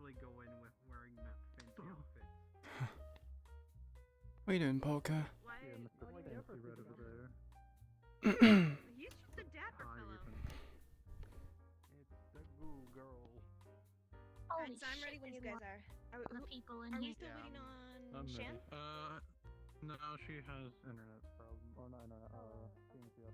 actually go in with wearing that fancy outfit. What are you doing, Polka? Yeah, Mr. Fancy Red over there. He's just a dapper Hi, fellow. Ethan. It's the Goo Girl. Alright, so I'm ready when you guys are. The people in Are we here. still waiting on I'm Shan? ready. No, she has internet problem. Or not internet, Teams, yes.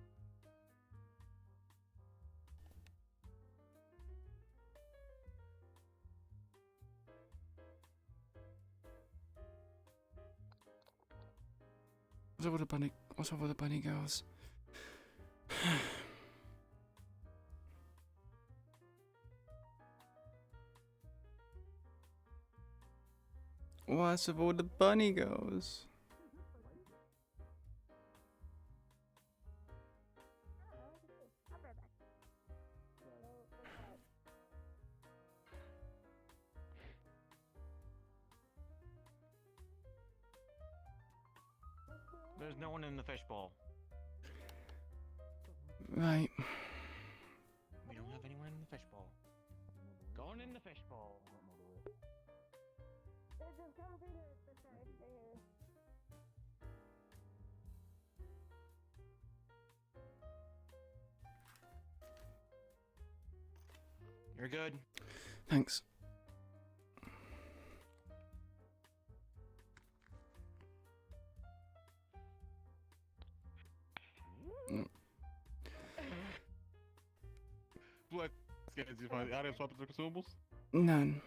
What's up with the bunny? What's up with the bunny girls? What's up with the bunny girls? There's no one in the fishbowl. Right. We don't have anyone in the fishbowl. Going in the fishbowl. You're good. Thanks. What scans you find the items, weapons, or consumables? None.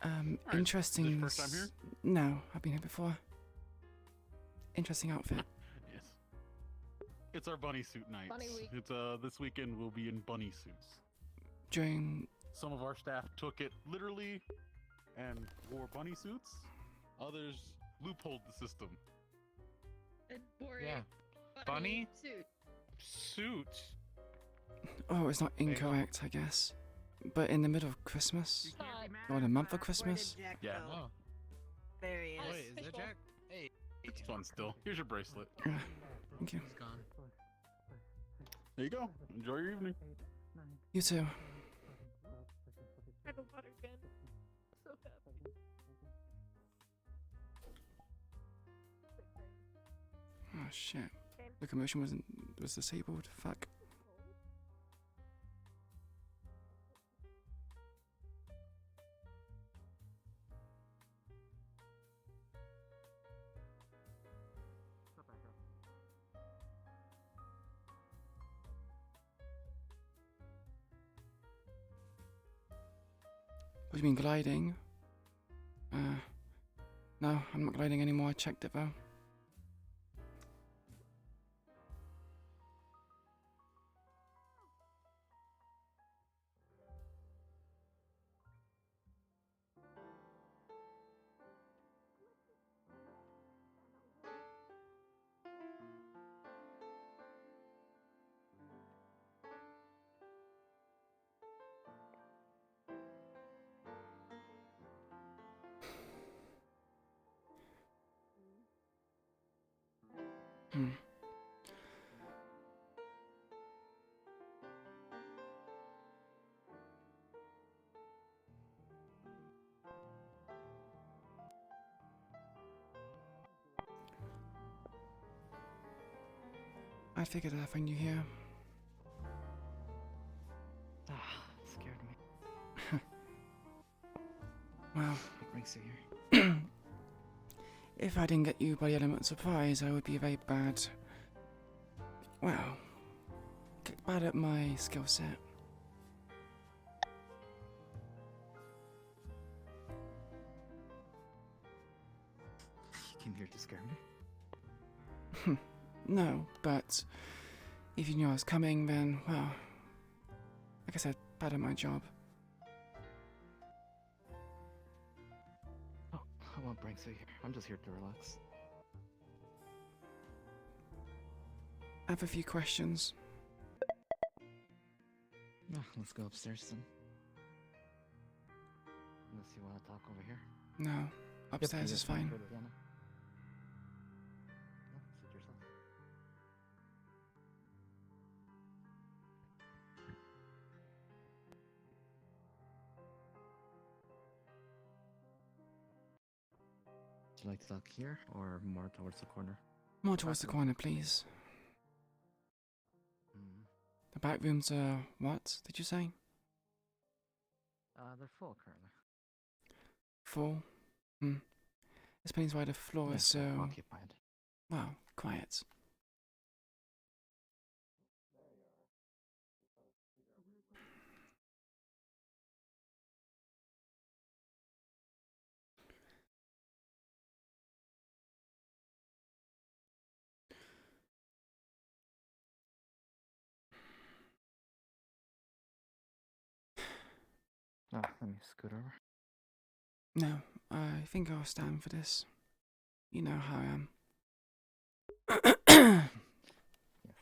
Alright, Interesting. Is this your first time here? No, I've been here before. Interesting outfit. Yes. It's our bunny suit night. Bunny week. It's this weekend we'll be in bunny suits. During Some of our staff took it literally and wore bunny suits. Others loopholed the system. And wore Yeah. a Bunny? suit. Suit? oh, it's not incorrect, I guess. But in the middle of Christmas, or the month of Christmas. Yeah. Oh. There he is. Oh, Wait, is that Jack? Hey. It's fun still. Here's your bracelet. Thank you. He's gone. There you go. Enjoy your evening. You too. I have a water gun. So happy. Oh shit. Locomotion was disabled. Fuck. What do you mean gliding? No, I'm not gliding anymore. I checked it though. Hmm. I figured I'd find you here. Ah, it scared me. Well, What brings you here? if I didn't get you by the element of surprise, I would be very bad. Well, bad at my skill set. You came here to scare me? No, but if you knew I was coming, then, well, like I said, bad at my job. Oh, I won't bring you here. I'm just here to relax. I have a few questions. Let's go upstairs then. Unless you want to talk over here. No, upstairs is fine. No, suit yourself. you like to talk here or more towards the corner? More towards the corner, please. Hmm. The back rooms are what, did you say? They're full currently. Full? Explains why the floor is Yes, so, occupied. well, quiet. Oh, let me scoot over. No, I think I'll stand for this. You know how I am. Yes.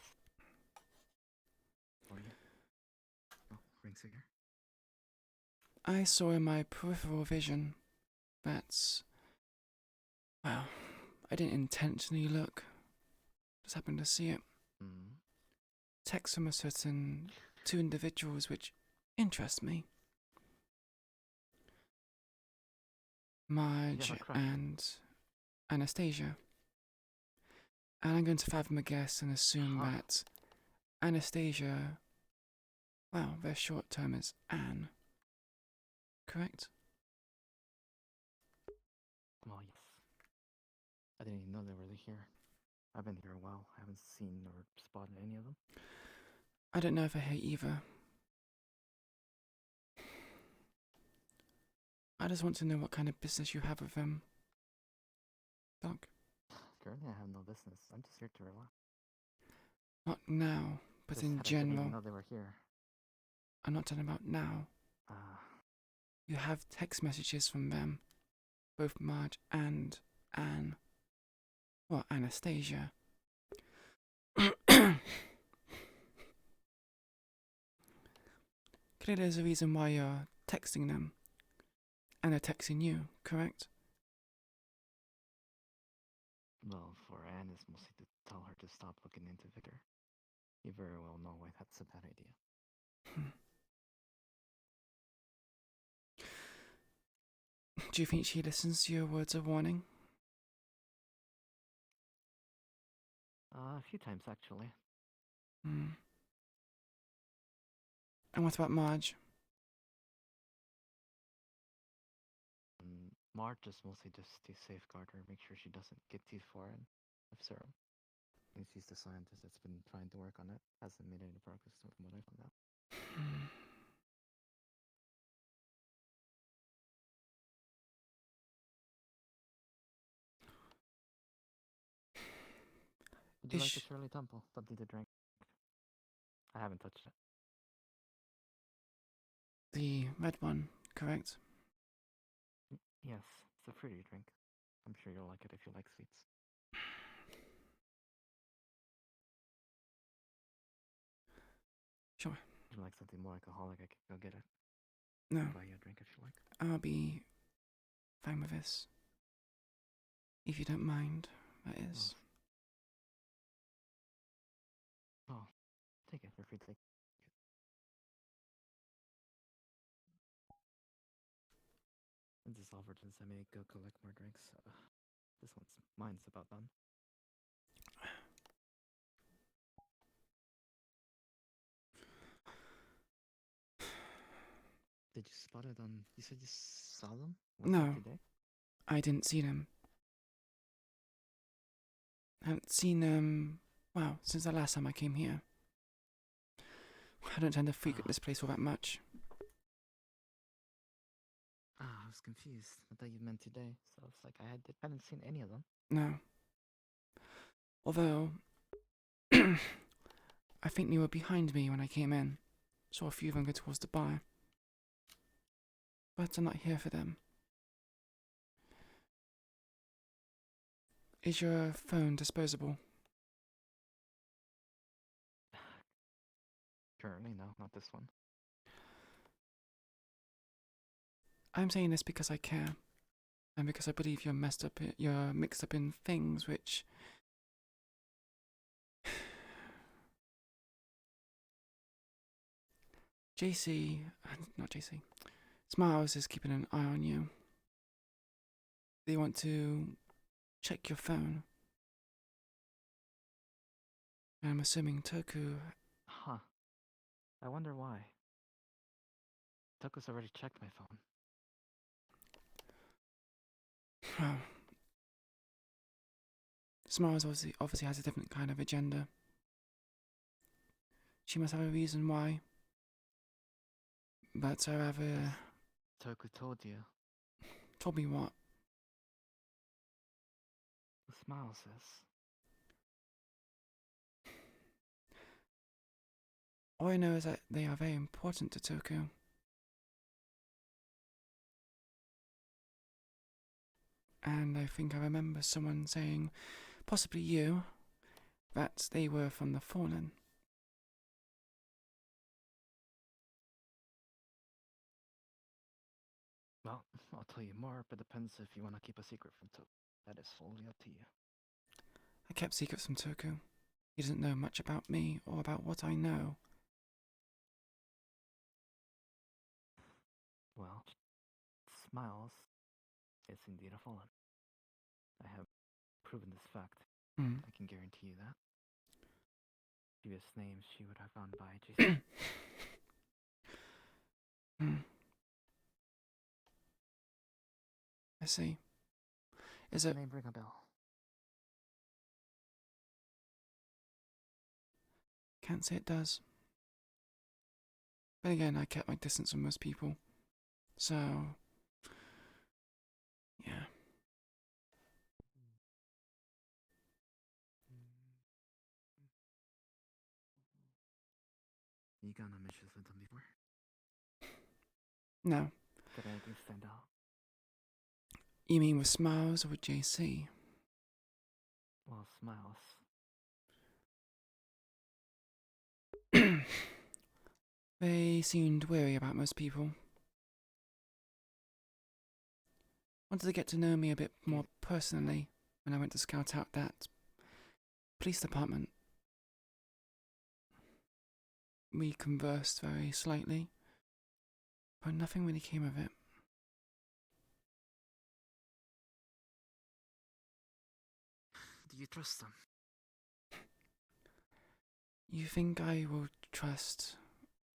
For you. Oh, ring figure. I saw in my peripheral vision that, well, I didn't intentionally look. Just happened to see it. Hmm. Text from a certain two individuals which interest me. Marge a crush. and Anastasia. And I'm going to fathom a guess and assume Huh. that Anastasia, well, their short term is Anne. Correct? Well, yes. I didn't even know they were here. I've been here a while. I haven't seen or spotted any of them. I don't know if I hate either. I just want to know what kind of business you have with them. Doc, Currently, I have no business. I'm just here to relax. not now, but Just in said I didn't even general. know they were here. I'm not talking about now. You have text messages from them, both Marge and Anne. Well, Anastasia. Clearly there's a reason why you're texting them. And they're texting you, correct? Well, for Anne, it's mostly to tell her to stop looking into Victor. You very well know why that's a bad idea. Do you think she listens to your words of warning? A few times, actually. And what about Marge? Marge is mostly just to safeguard her, make sure she doesn't get too far in of serum. And she's the scientist that's been trying to work on it. Hasn't made any progress from what I found out. Would you like the Shirley Temple? Something to drink? I haven't touched it. The red one, correct? Yes, it's a fruity drink. I'm sure you'll like it if you like sweets. Sure. Would you like something more alcoholic? I can go get it. No, I'll buy you a drink if you like. I'll be fine with this. If you don't mind, that is. Oh, take it. You're free to take it. And just offered since I may go collect more drinks. Mine's about done. Did you spot it on? You said you saw them? No. Today? I didn't see them. I haven't seen them, well, since the last time I came here. I don't tend to frequent this place all that much. I was confused. I thought you meant today. So it's like I hadn't seen any of them. No. Although, I think they were behind me when I came in. Saw a few of them go towards the bar. But I'm not here for them. Is your phone disposable? Currently, no, not this one. I'm saying this because I care. And because I believe you're mixed up in things which... not JC, Smiles is keeping an eye on you. They want to check your phone. I'm assuming Toku. Huh. I wonder why. Toku's already checked my phone. Well, Smiles obviously has a different kind of agenda. She must have a reason why. But however, Toku told you. told me what? The smile says. All I know is that they are very important to Toku. And I think I remember someone saying, possibly you, that they were from the Fallen. Well, I'll tell you more, but depends if you want to keep a secret from Toku. That is fully up to you. I kept secrets from Toku. He doesn't know much about me or about what I know. Well, Smiles is indeed a fallen. I have proven this fact. Hmm. I can guarantee you that. Previous names she would have found by Jason. Hmm. I see. Is it? Name ring a bell? Can't say it does. But again, I kept my distance from most people. So, yeah. You gone on missions with them before? No. Did anything stand out? You mean with Smiles or with JC? Well, Smiles. They seemed wary about most people. Wanted to get to know me a bit more personally when I went to scout out that police department. We conversed very slightly, but nothing really came of it. Do you trust them? You think I will trust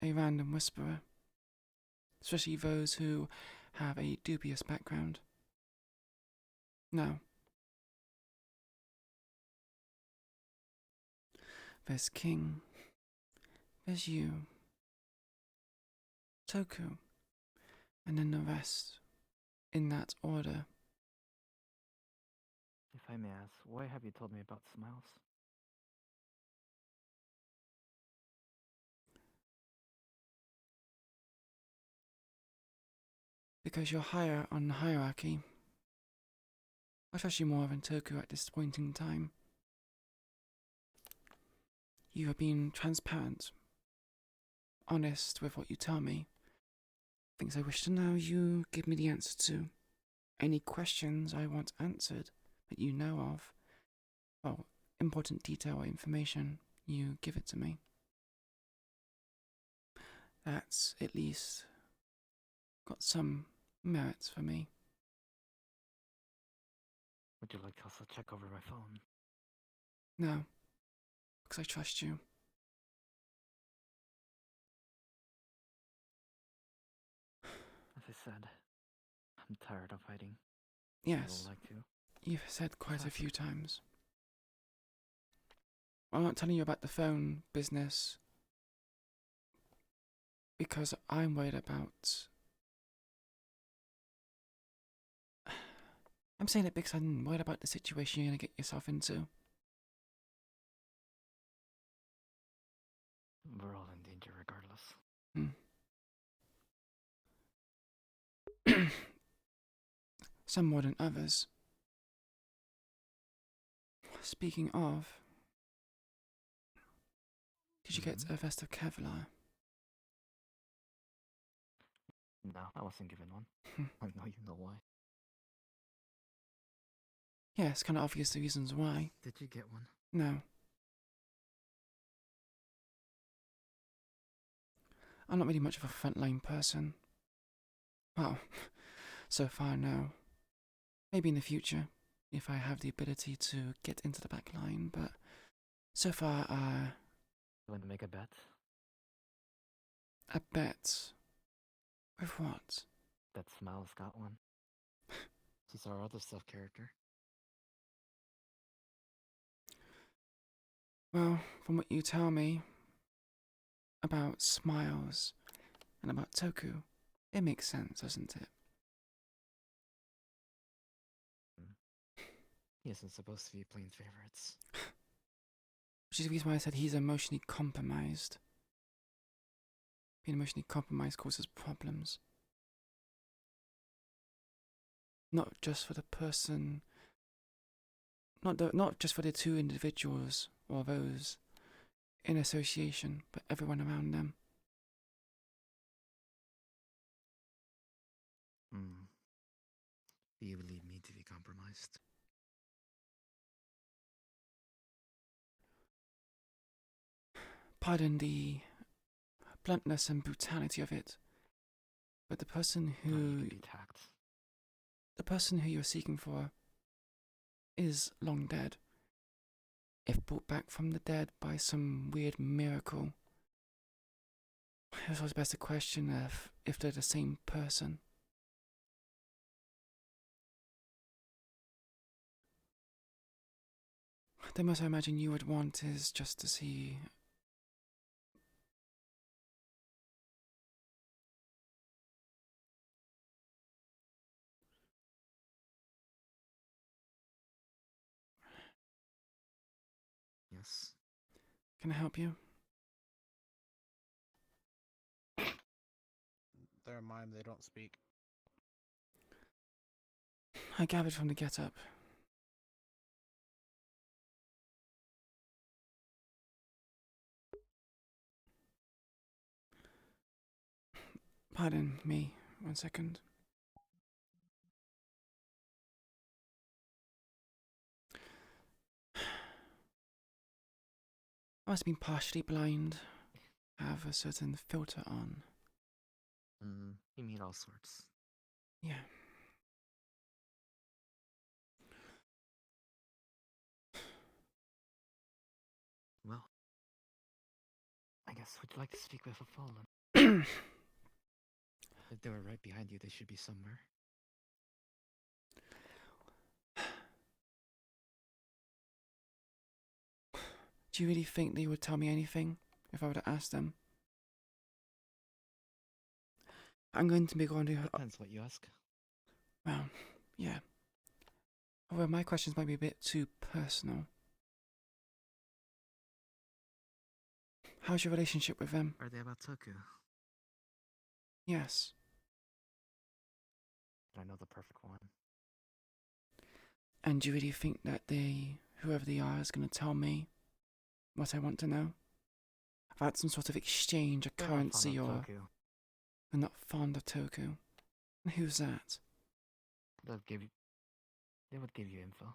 a random whisperer? Especially those who have a dubious background? No. There's King. There's you. Toku. And then the rest. In that order. If I may ask, why have you told me about Smiles? Because you're higher on the hierarchy. I trust you more than Toku at this point in time. You have been transparent, honest with what you tell me. Things I wish to know, you give me the answer to. Any questions I want answered that you know of, well, important detail or information, you give it to me. That's at least got some merits for me. Would you like to also check over my phone? No, because I trust you. As I said, I'm tired of hiding. Yes, I would like to. you've said quite a few times. I'm not telling you about the phone business because I'm worried about... I'm saying it because I'm worried about the situation you're going to get yourself into. We're all in danger regardless. Some more than others. Speaking of, did you get a vest of Kevlar? No, I wasn't given one. I know you know why. Yeah, it's kind of obvious the reasons why. Did you get one? No. I'm not really much of a frontline person. Well, so far no. Maybe in the future, if I have the ability to get into the back line, but so far, You want to make a bet? a bet. With what? That Smile's got one. She's our other sub character. Well, from what you tell me about Smiles and about Toku, it makes sense, doesn't it? He isn't supposed to be playing favorites. Which is the reason why I said he's emotionally compromised. Being emotionally compromised causes problems. Not just for the person, not just for the two individuals or those in association, but everyone around them. Do you believe me to be compromised? Pardon the bluntness and brutality of it, but the person Thought you who could be tact. you're seeking for is long dead. If brought back from the dead by some weird miracle, it's always best to question if they're the same person. The most I imagine you would want is just to see. Yes. Can I help you? They're a mime, they don't speak. I gathered from the get-up. Pardon me, 1 second. I must have been partially blind. Have a certain filter on. You mean all sorts. Yeah. Well, I guess would you like to speak with a fallen? If they were right behind you, they should be somewhere. Do you really think they would tell me anything if I were to ask them? I'm going to be going to... Depends what you ask. Well, yeah. Although my questions might be a bit too personal. How's your relationship with them? Are they about Toku? Yes. I know the perfect one. And do you really think that they, whoever they are, is going to tell me what I want to know? I've had some sort of exchange, a They're not fond currency, of or Toku. they're not fond of Toku. And who's that? They would give you info.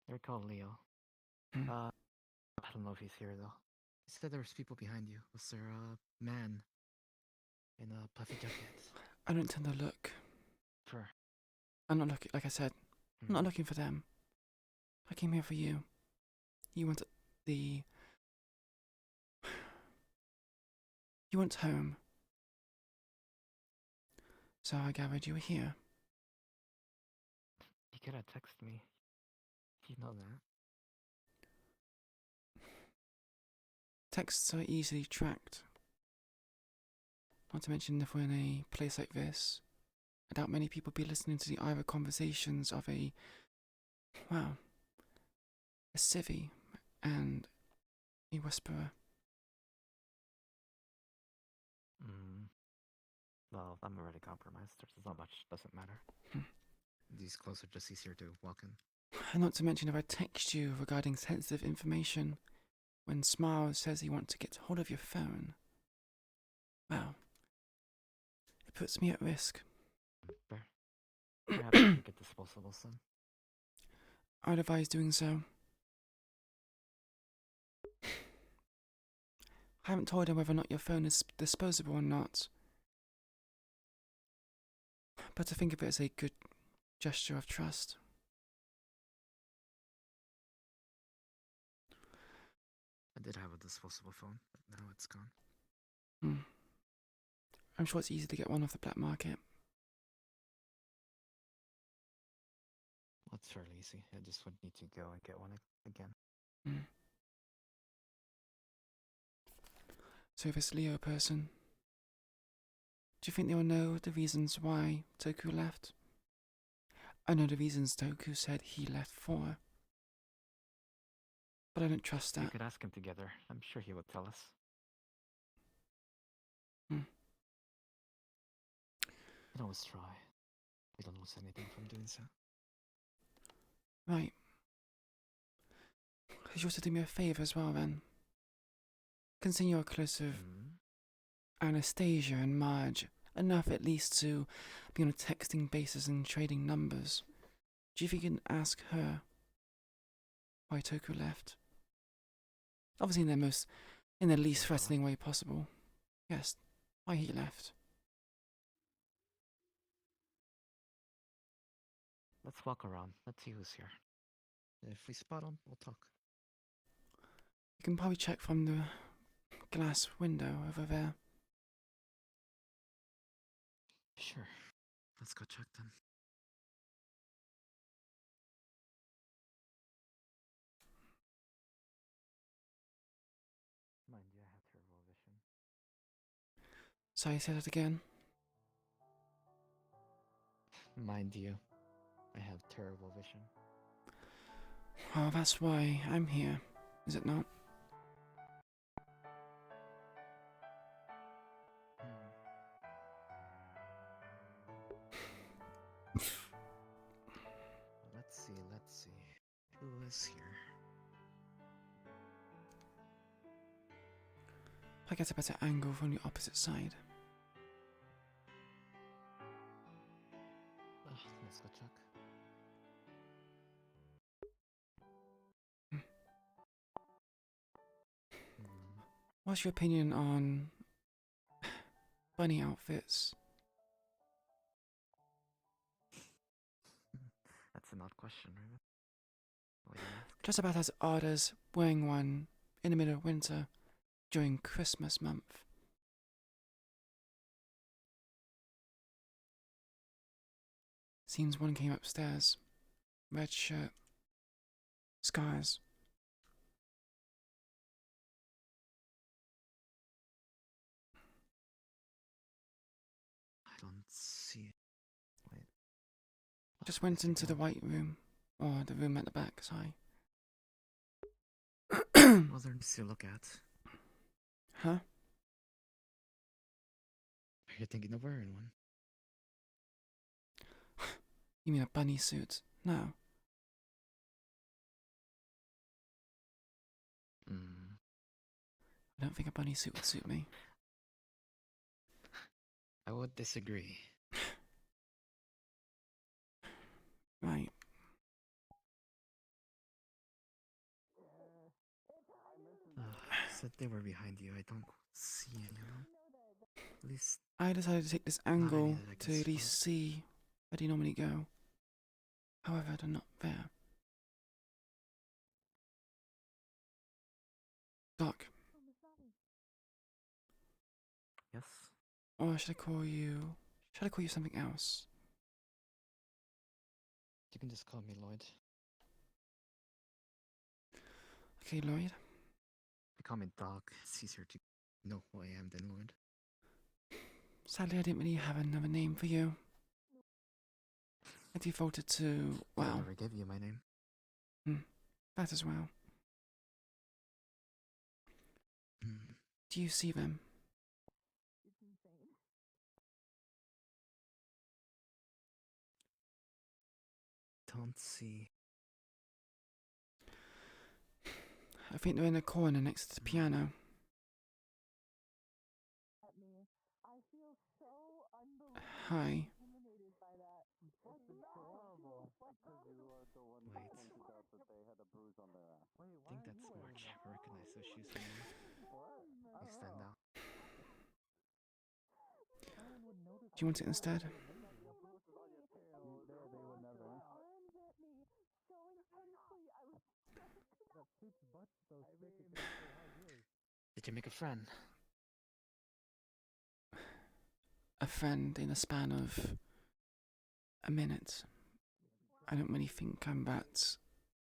They're called Leo. Hmm. I don't know if he's here though. He said there was people behind you. Was there a man in a puffy jacket? I don't tend to look. Sure. I'm not looking, like I said, I'm not looking for them. I came here for you. You want the... You want home. So I gathered you were here. You could have texted me. You know that. Texts are easily tracked. Not to mention, if we're in a place like this, I doubt many people be listening to the either conversations of a civvy and a whisperer. Well, I'm already compromised. There's not much. Doesn't matter. These clothes are just easier to walk in. And not to mention, if I text you regarding sensitive information, when Smiles says he wants to get hold of your phone, well, it puts me at risk. Fair. Perhaps you get disposable soon. I'd advise doing so. I haven't told him whether or not your phone is disposable or not. but to think of it as a good gesture of trust. I did have a disposable phone, but now it's gone. I'm sure it's easy to get one off the black market. Well, it's fairly easy. I just would need to go and get one again. So this Leo person, do you think they will know the reasons why Toku left? I know the reasons Toku said he left for, but I don't trust We that. could ask him together. I'm sure he would tell us. Hmm. We can always try. We don't lose anything from doing so. Right. Could you also do me a favour as well then? Considering you're close with Anastasia and Marge, enough at least to be on a texting basis and trading numbers. Do you think you can ask her why Toku left? Obviously in the least threatening way possible. Yes, why he left. Let's walk around. Let's see who's here. If we spot him, we'll talk. You can probably check from the glass window over there. Sure. Let's go check then. Mind you, I have terrible vision. Sorry, say that again. Mind you, I have terrible vision. Oh, that's why I'm here, is it not? Let's see. Who is here? I get a better angle from the opposite side. Let's go check. What's your opinion on bunny outfits? That's an odd question, right? Why do you ask? Just about as odd as wearing one in the middle of winter during Christmas month. Seems one came upstairs. Red shirt. Scars. I don't see it. Wait. Just went I into the don't. white room. Or the room at the back, sorry. Was there to look at? Huh? Are you thinking of wearing one? You mean a bunny suit? No. I don't think a bunny suit would suit me. I would disagree. Right. Said they were behind you. I don't see anyone. At least I decided to take this any angle that I can to at least spot. see where they normally go. However, they're not there. Doc, Yes. or should I call you... Should I call you something else? You can just call me Lloyd. Okay, Lloyd. You call me Doc. It's easier to know who I am than Lloyd. Sadly, I didn't really have another name for you. I defaulted to, I well, never gave you my name. that as well. Do you see them? Don't see. I think they're in a corner next to the piano. Hi. Wait. I think that's March. I recognize those shoes somewhere. You stand out. Do you want it instead? to make a friend. A friend in a span of a minute. I don't really think I'm that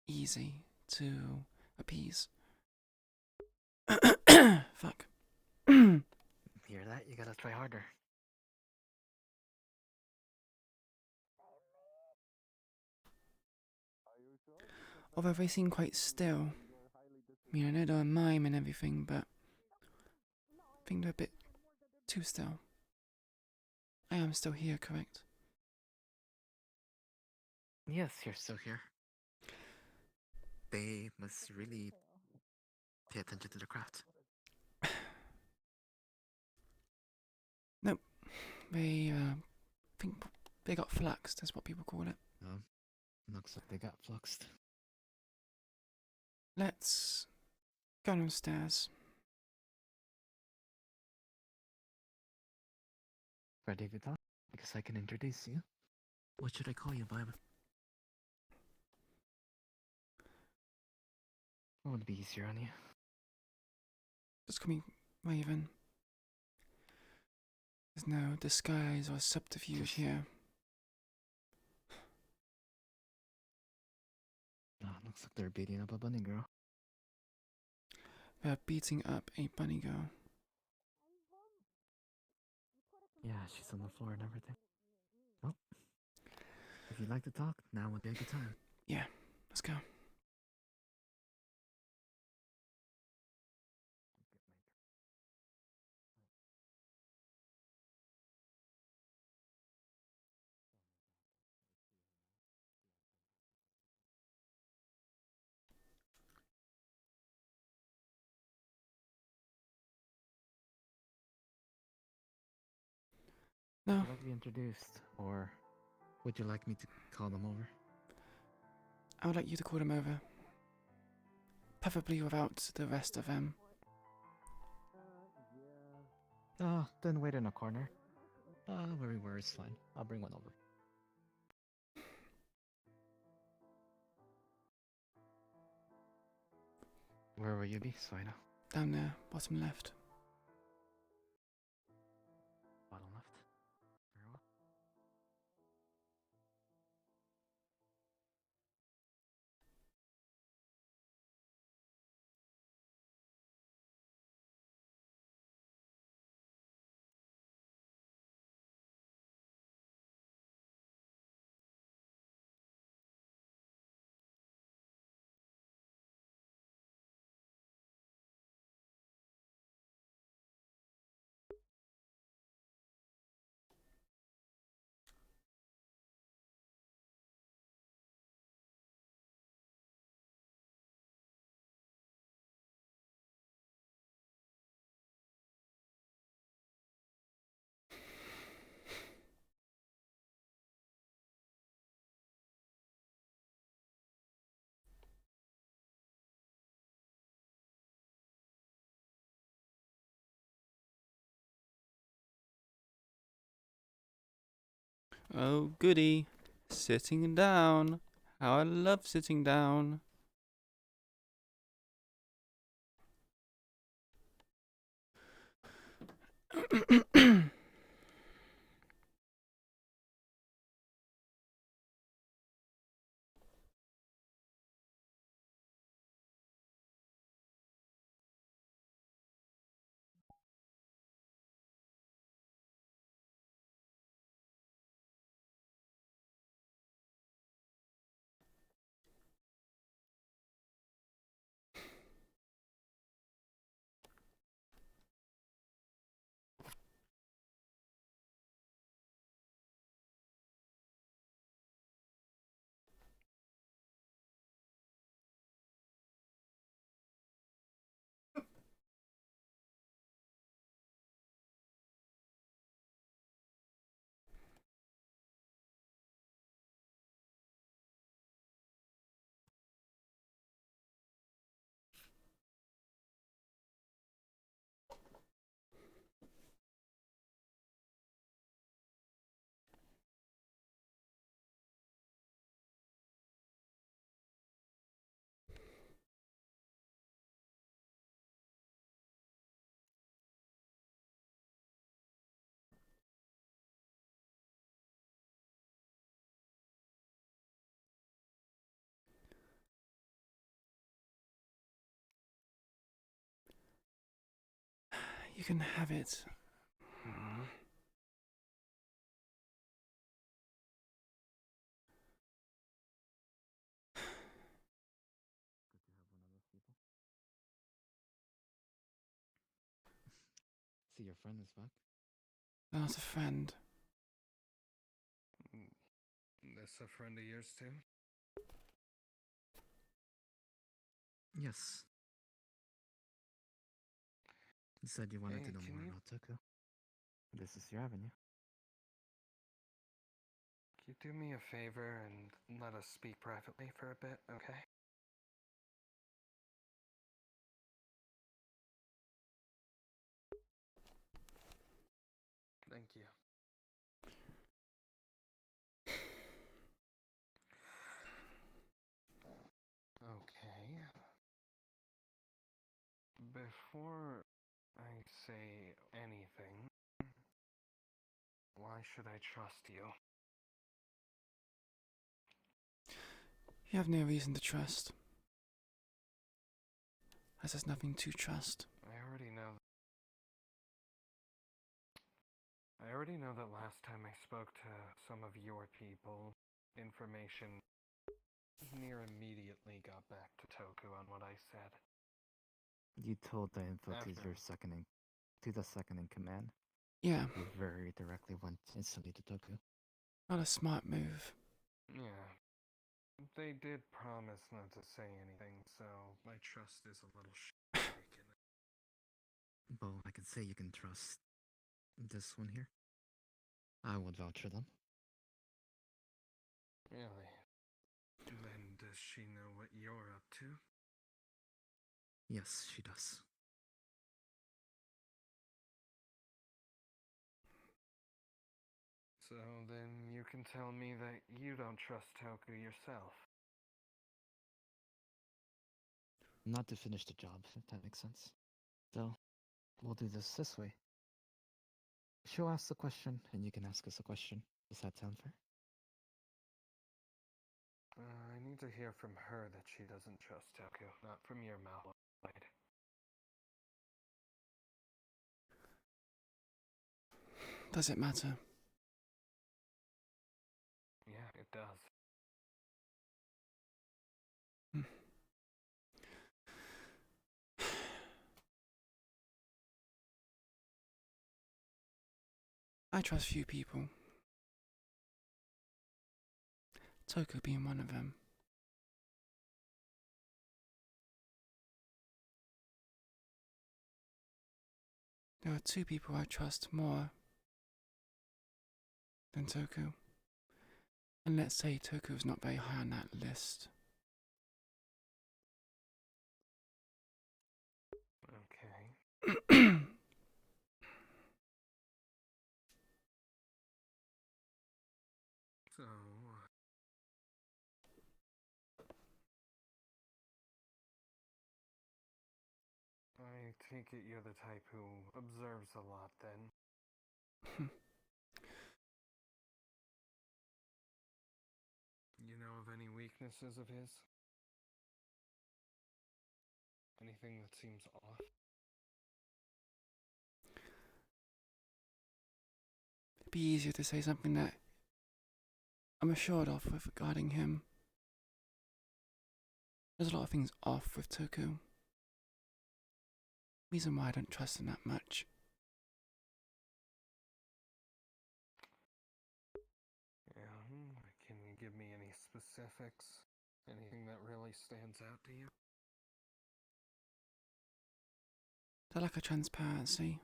easy to appease. Fuck. Hear that? You gotta try harder. Although they seem quite still. I mean, I know they're a mime and everything, but I think they're a bit too still. I am still here, correct? Yes, you're still here. They must really pay attention to the craft. Nope. They, think they got fluxed, is what people call it. Looks like they got fluxed. Let's go downstairs. Ready to talk? I guess I can introduce you. What should I call you, Bob? What would be easier on you? Just call me Raven. There's no disguise or subterfuge here. Looks like they're beating up a bunny girl. They're beating up a bunny girl. Yeah, she's on the floor and everything. Oh. If you'd like to talk, now would be a good time. Yeah, let's go. No, Would you like to be introduced, or would you like me to call them over? I would like you to call them over. Preferably without the rest of them. Then wait in a corner. Where we were is fine. I'll bring one over. Where will you be, so I know? Down there, bottom left. Bottom left. Very well. Oh, goody. Sitting down. How I love sitting down. You can have it. Good to have one of those people. See, your friend is back. Not a friend. This a friend of yours too? Yes. You said you wanted Hey, to know can more you- about Tuku. This is your avenue. Can you do me a favor and let us speak privately for a bit, okay? Thank you. Okay. Before I say anything, why should I trust you? You have no reason to trust. As there's nothing to trust. I already know. I already know that last time I spoke to some of your people, information near immediately got back to Toku on what I said. You told the info to After. your second in command. Yeah, You very directly went instantly to Toku. not a smart move. Yeah. They did promise not to say anything, so my trust is a little shaken. But I can say you can trust this one here. I would vouch for them. Really? Then does she know what you're up to? Yes, she does. So then you can tell me that you don't trust Toku yourself. Not to finish the job, if that makes sense. So, we'll do this way. She'll ask the question, and you can ask us a question. Does that sound fair? I need to hear from her that she doesn't trust Toku, not from your mouth. Does it matter? Yeah, it does. I trust few people. Toku being one of them. There are two people I trust more than Toku. And let's say Toku is not very high on that list. Okay. So, I take it you're the type who observes a lot then. You know of any weaknesses of his? Anything that seems off? It'd be easier to say something that I'm assured of with regarding him. There's a lot of things off with Toku. Reason why I don't trust him that much. Yeah, can you give me any specifics? Anything that really stands out to you? The lack of transparency.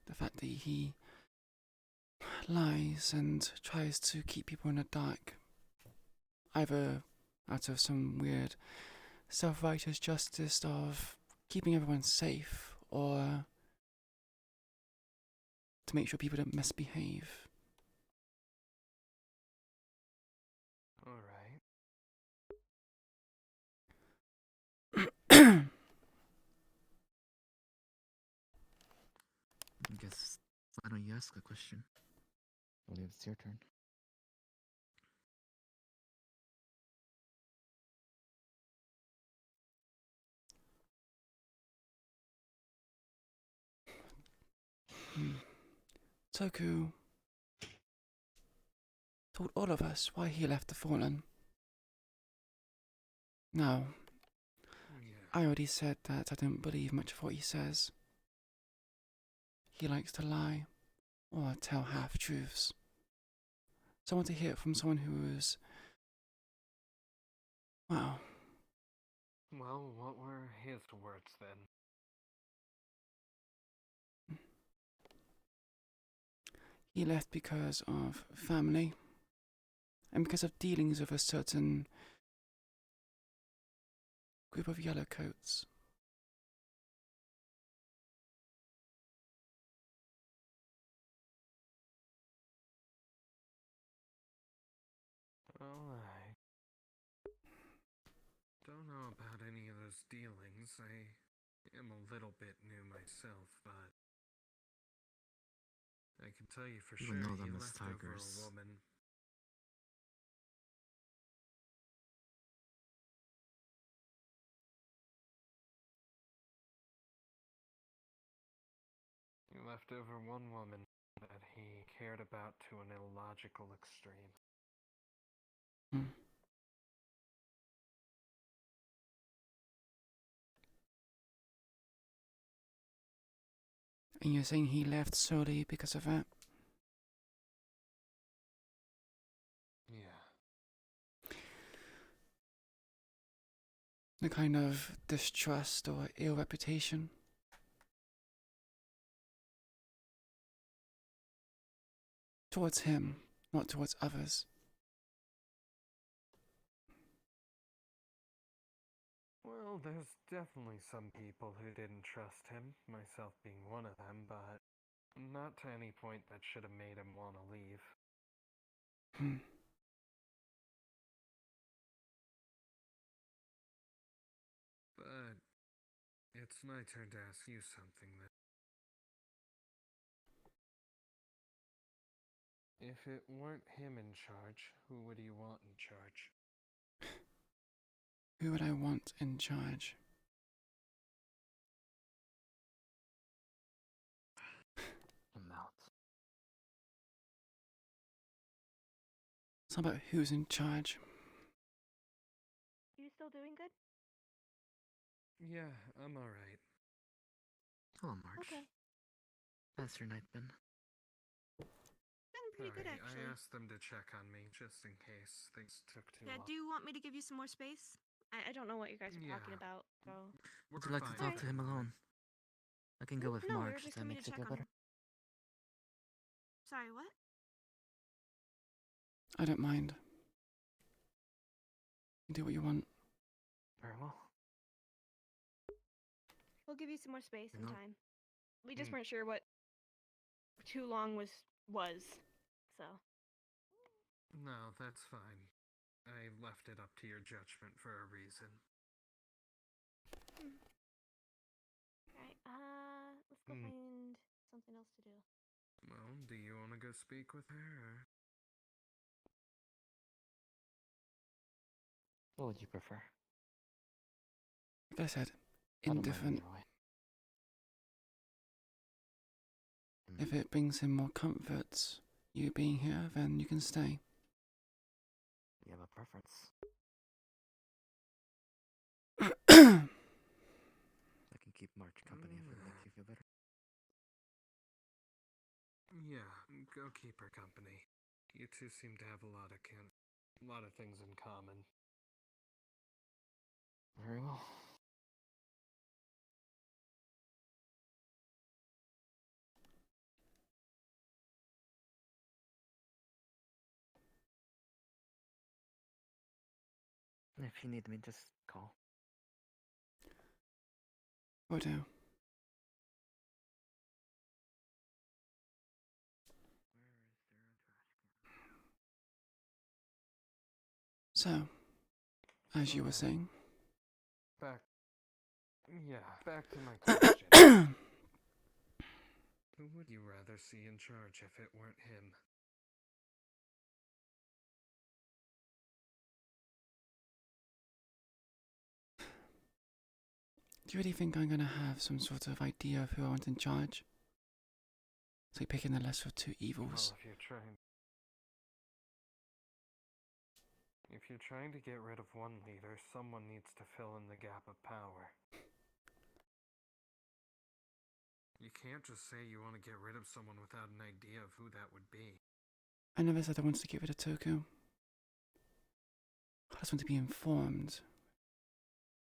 The fact that he lies and tries to keep people in the dark. Either out of some weird self-righteous justice of keeping everyone safe, or to make sure people don't misbehave. Alright. I guess, why don't you ask a question? I believe it's your turn. Toku told all of us why he left the Fallen. Now, Yeah. I already said that I don't believe much of what he says. He likes to lie or tell half-truths. So I want to hear it from someone who's, well, Well, what were his words then? he left because of family and because of dealings with a certain group of yellowcoats. Well, I don't know about any of those dealings. I am a little bit new myself, but I can tell you for You sure will know he them as left over tigers. a woman. He left over one woman that he cared about to an illogical extreme. Hmm. And you're saying he left solely because of that? Yeah. The kind of distrust or ill reputation? Towards him, not towards others. Well, there's definitely some people who didn't trust him, myself being one of them, but not to any point that should have made him want to leave. Hmm. But it's my turn to ask you something then. If it weren't him in charge, who would you want in charge? Who would I want in charge? I'm out. It's not about who's in charge. You still doing good? Yeah, I'm alright. Hello, March. Okay. How's your night been? Been pretty good, Sorry, actually. I asked them to check on me just in case things took too Yeah, long. do you want me to give you some more space? I don't know what you guys are talking Yeah. about, so... Would you like to talk to him alone? I can go with No, we March were if just that coming to makes you check feel on better. him. Sorry, what? I don't mind. You do what you want. Very well. We'll give you some more space and No. time. We just Mm. weren't sure what too long was, so... No, that's fine. I left it up to your judgment for a reason. Alright, let's go Hmm. find something else to do. Well, do you want to go speak with her, or? What would you prefer? Like I said, I don't mind indifferent. either way. If it brings him more comfort, you being here, then you can stay. You have a preference? I I can keep March company if it makes you feel better. Yeah, go keep her company. You two seem to have a lot of things in common. Very well. If you need me, just call. will do. So, as you were saying, Back to my question. Who would you rather see in charge if it weren't him? do you really think I'm gonna have some sort of idea of who I want in charge? So you're picking the lesser of two Well, evils. if you're trying to get rid of one leader, someone needs to fill in the gap of power. You can't just say you want to get rid of someone without an idea of who that would be. I never said I wanted to get rid of Toku. I just want to be informed.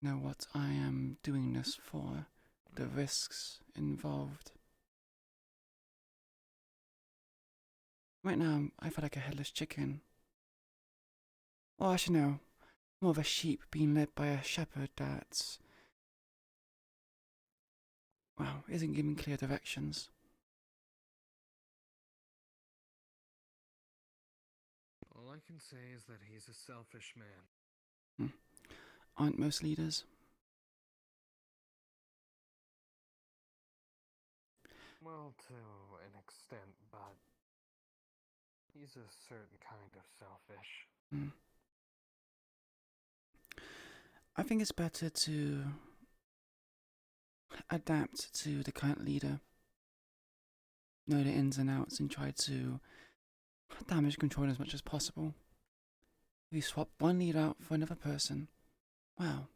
Know what I am doing this for. The risks involved. Right now, I feel like a headless chicken. Or actually no, more of a sheep being led by a shepherd that's, well, isn't giving clear directions. All I can say is that he's a selfish man. Aren't most leaders? Well, to an extent, but he's a certain kind of selfish. I think it's better to adapt to the current leader. Know the ins and outs and try to damage control as much as possible. If you swap one leader out for another person, wow.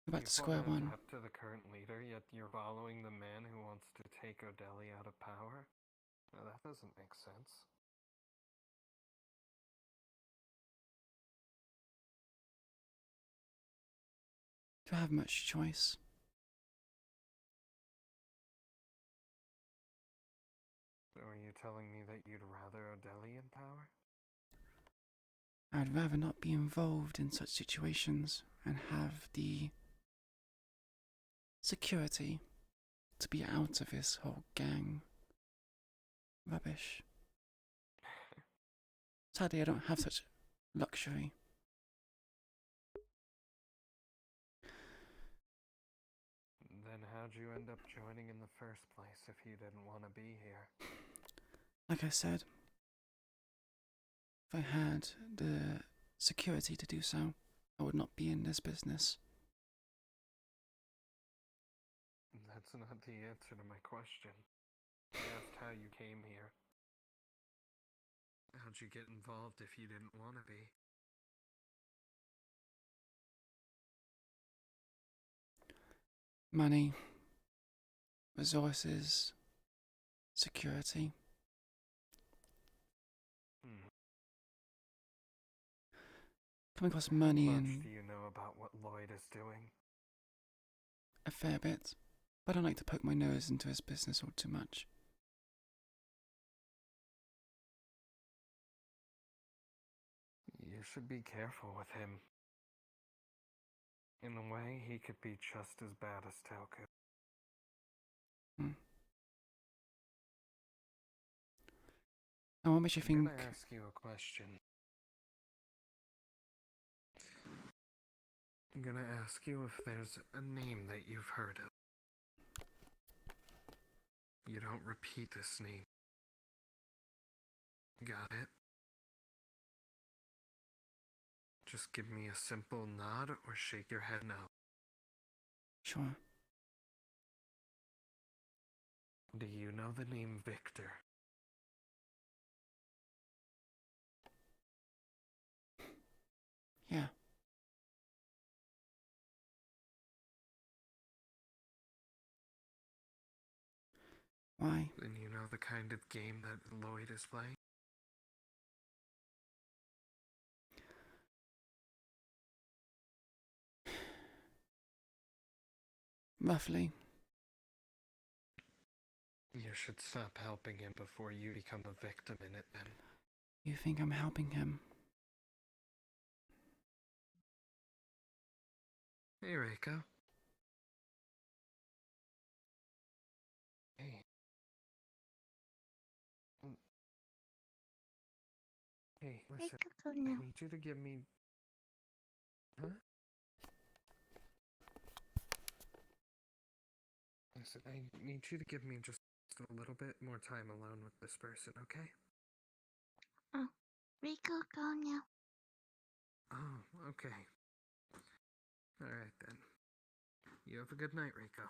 We're back to square one. Adapt to the current leader, yet you're following the man who wants to take Odeli out of power? Now, that doesn't make sense. Do I have much choice? So are you telling me that you'd rather Odeli in power? I'd rather not be involved in such situations and have the security to be out of this whole gang rubbish. Sadly, I don't have such luxury. Then how'd you end up joining in the first place if you didn't want to be here? Like I said, if I had the security to do so, I would not be in this business. That's not the answer to my question. I asked how you came here. How'd you get involved if you didn't want to be? Money, resources, security. Coming across money How much and do you know about what Lloyd is doing? a fair bit, but I don't like to poke my nose into his business all too much. You should be careful with him. In a way, he could be just as bad as Toku. Now, what makes you think? I'm gonna ask you a question. I'm gonna ask you if there's a name that you've heard of. You don't repeat this name. Got it? Just give me a simple nod or shake your head no. Sure. Do you know the name Victor? Yeah. Why? Then you know the kind of game that Lloyd is playing? Roughly. You should stop helping him before you become a victim in it then. You think I'm helping him? Hey, Reiko. Hey. Hey, listen. I need you to give me... Huh? Listen, I need you to give me just a little bit more time alone with this person, okay? Oh, Rico, go now. Oh, okay. Alright then. You have a good night, Reiko.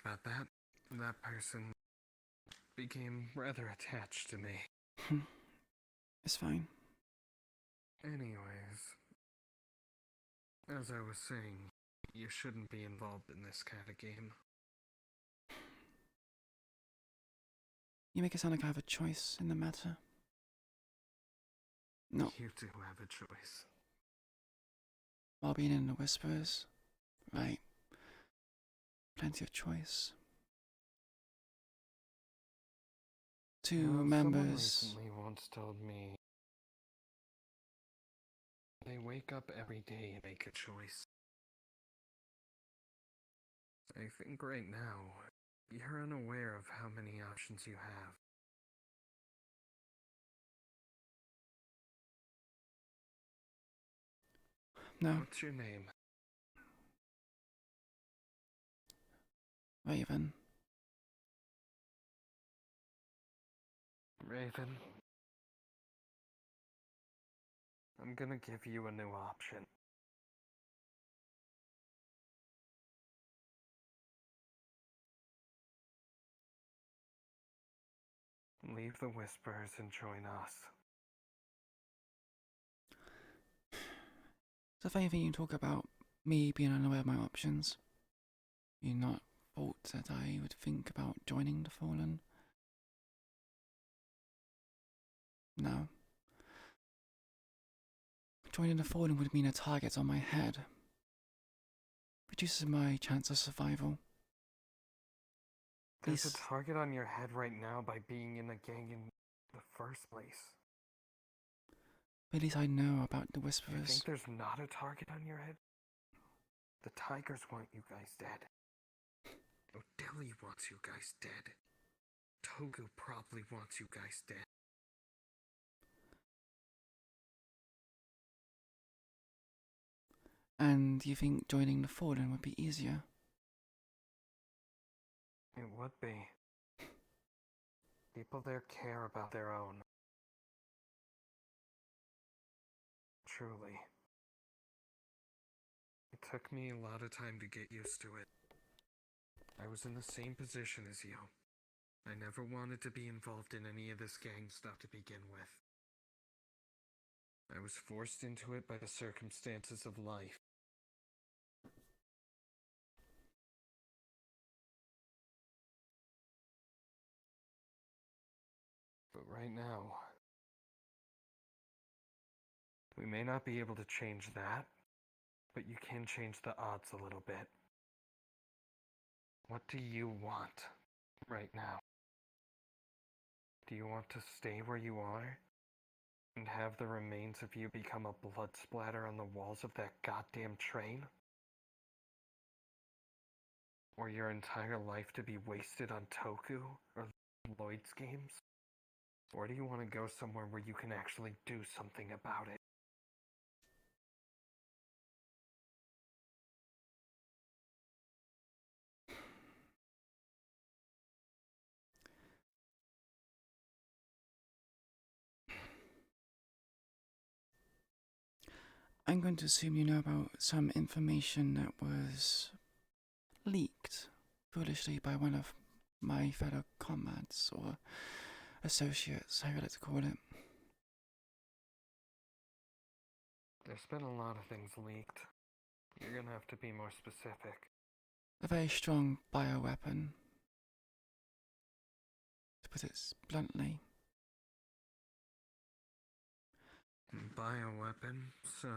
about that. That person became rather attached to me. It's fine. Anyways, as I was saying, you shouldn't be involved in this kind of game. You make it sound like I have a choice in the matter. No, You do have a choice. while being in the Whisperers, right? Plenty of choice. Two Someone members. recently once told me they wake up every day and make a choice. I think right now, you're unaware of how many options you have. No, What's your name? Raven. Raven. I'm gonna give you a new option. Leave the Whispers and join us. So if anything you talk about me being unaware of my options, you not thought that I would think about joining the Fallen? No. Joining the Fallen would mean a target on my head. Reduces my chance of survival. There's a Please. target on your head right now by being in a gang in the first place. At least I know about the You Whisperers. think there's not a target on your head? The Tigers want you guys dead. O'Delly wants you guys dead. Togu probably wants you guys dead. And you think joining the Fallen would be easier? It would be. People there care about their own. Truly. It took me a lot of time to get used to it. I was in the same position as you. I never wanted to be involved in any of this gang stuff to begin with. I was forced into it by the circumstances of life. But right now, we may not be able to change that, but you can change the odds a little bit. What do you want right now? Do you want to stay where you are and have the remains of you become a blood splatter on the walls of that goddamn train? Or your entire life to be wasted on Toku or Lloyd's games? Or do you want to go somewhere where you can actually do something about it? I'm going to assume you know about some information that was leaked foolishly by one of my fellow comrades or associates, how you like to call it. There's been a lot of things leaked. You're gonna have to be more specific. A very strong bioweapon, to put it bluntly. Bioweapon? So,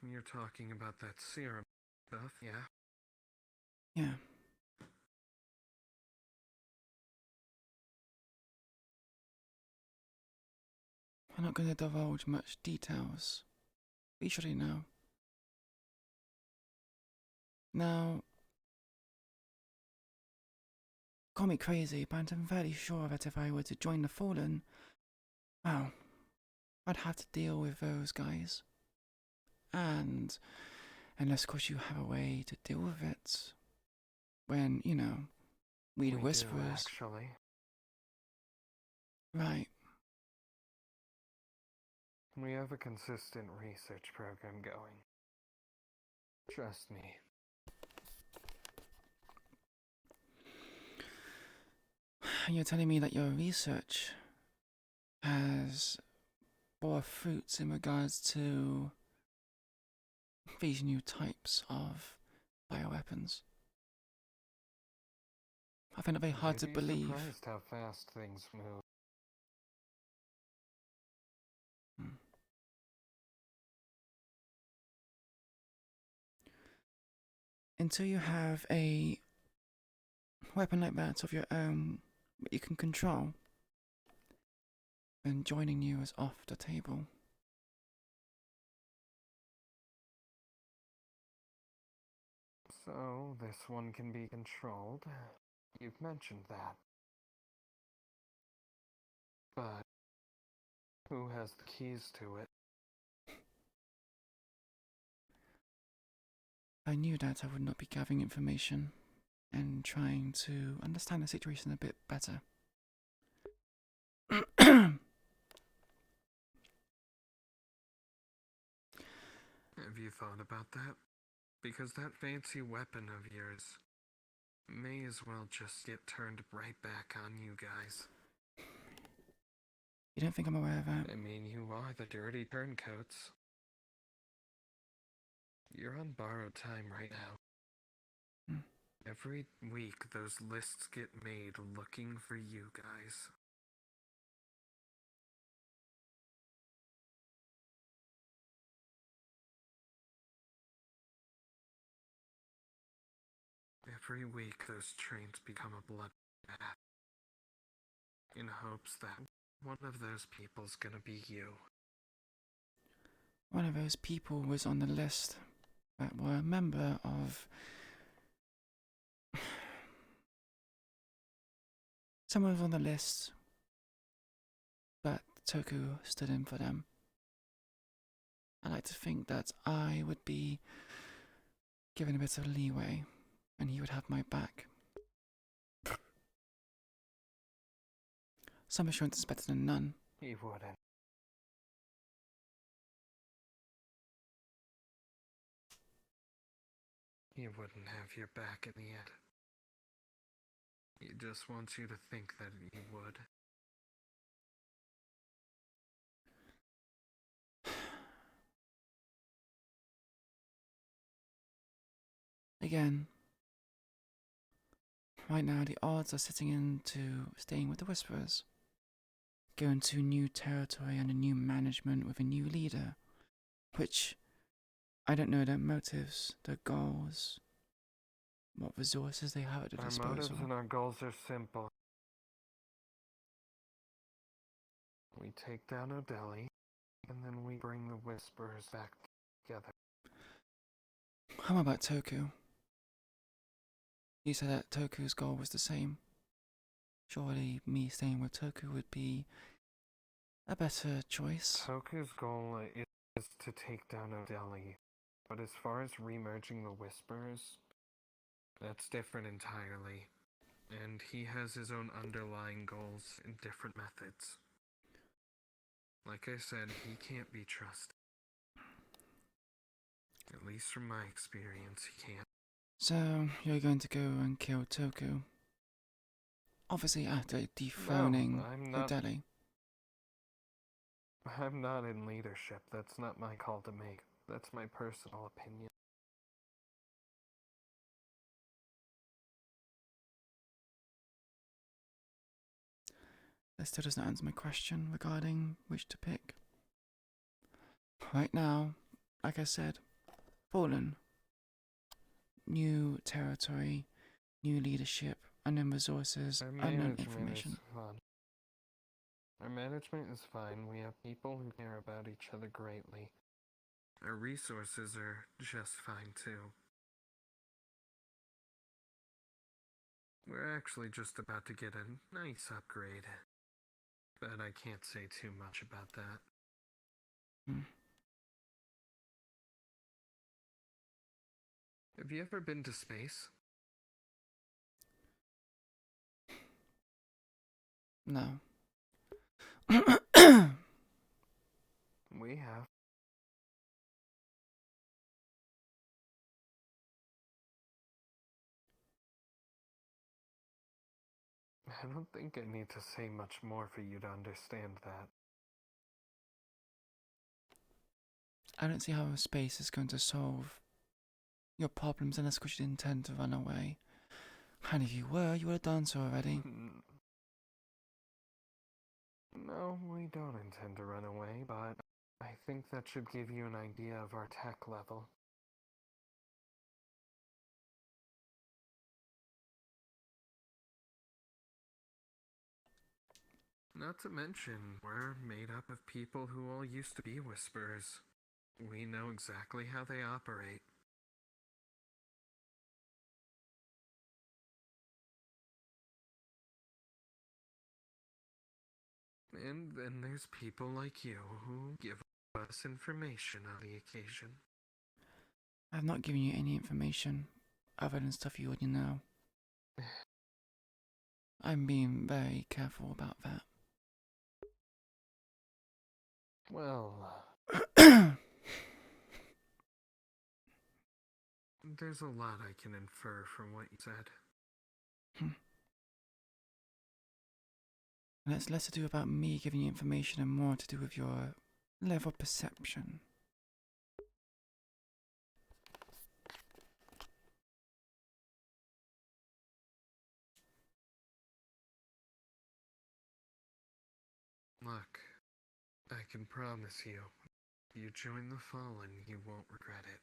you're talking about that serum stuff, yeah? Yeah. I'm not going to divulge much details. You should know. Now, call me crazy, but I'm fairly sure that if I were to join the Fallen, well, I'd have to deal with those guys. And unless, of course, you have a way to deal with it, when, you know, we the Whisperers. Do, actually. Right. We have a consistent research program going. Trust me. You're telling me that your research has bore fruits in regards to these new types of bioweapons. I find it very hard to You'd be believe. surprised how fast things move. Until you have a weapon like that of your own that you can control, then joining you is off the table. So, this one can be controlled. You've mentioned that. But who has the keys to it? I knew that I would not be gathering information and trying to understand the situation a bit better. Have you thought about that? Because that fancy weapon of yours may as well just get turned right back on you guys. You don't think I'm aware of that? I mean, you are the dirty turncoats. You're on borrowed time right now. Every week, those lists get made looking for you guys. Every week, those trains become a bloodbath. In hopes that one of those people's gonna be you. One of those people was on the list that were a member of... Someone was on the list, but Toku stood in for them. I like to think that I would be given a bit of leeway, and he would have my back. Some assurance is better than none. He wouldn't. He wouldn't have your back in the end. He just wants you to think that he would. Again, right now the odds are sitting into staying with the Whisperers. Going to new territory and a new management with a new leader, which I don't know their motives, their goals, what resources they have at their disposal. Our motives and our goals are simple. We take down O'Delhi, and then we bring the Whisperers back together. How about Toku? You said that Toku's goal was the same. Surely me staying with Toku would be a better choice. Toku's goal is to take down O'Delhi, but as far as remerging the Whisperers, that's different entirely. And he has his own underlying goals and different methods. Like I said, he can't be trusted. At least from my experience, he can't. So, you're going to go and kill Toku? Obviously after dethroning O'Delhi. I'm not in leadership. That's not my call to make. That's my personal opinion. That still doesn't answer my question regarding which to pick. Right now, like I said, Fallen. New territory, new leadership, unknown resources, unknown information. Our management is fine. We have people who care about each other greatly. Our resources are just fine too. We're actually just about to get a nice upgrade. But I can't say too much about that. Have you ever been to space? No. We have. I don't think I need to say much more for you to understand that. I don't see how a space is going to solve your problems unless you intend to run away. And if you were, you would have done so already. No, we don't intend to run away, but I think that should give you an idea of our tech level. Not to mention, we're made up of people who all used to be Whisperers. We know exactly how they operate. And then there's people like you who give us information on the occasion. I've not given you any information other than stuff you already know. I'm being very careful about that. Well, there's a lot I can infer from what you said. And it's less to do about me giving you information and more to do with your level of perception. Look, I can promise you, if you join the Fallen, you won't regret it.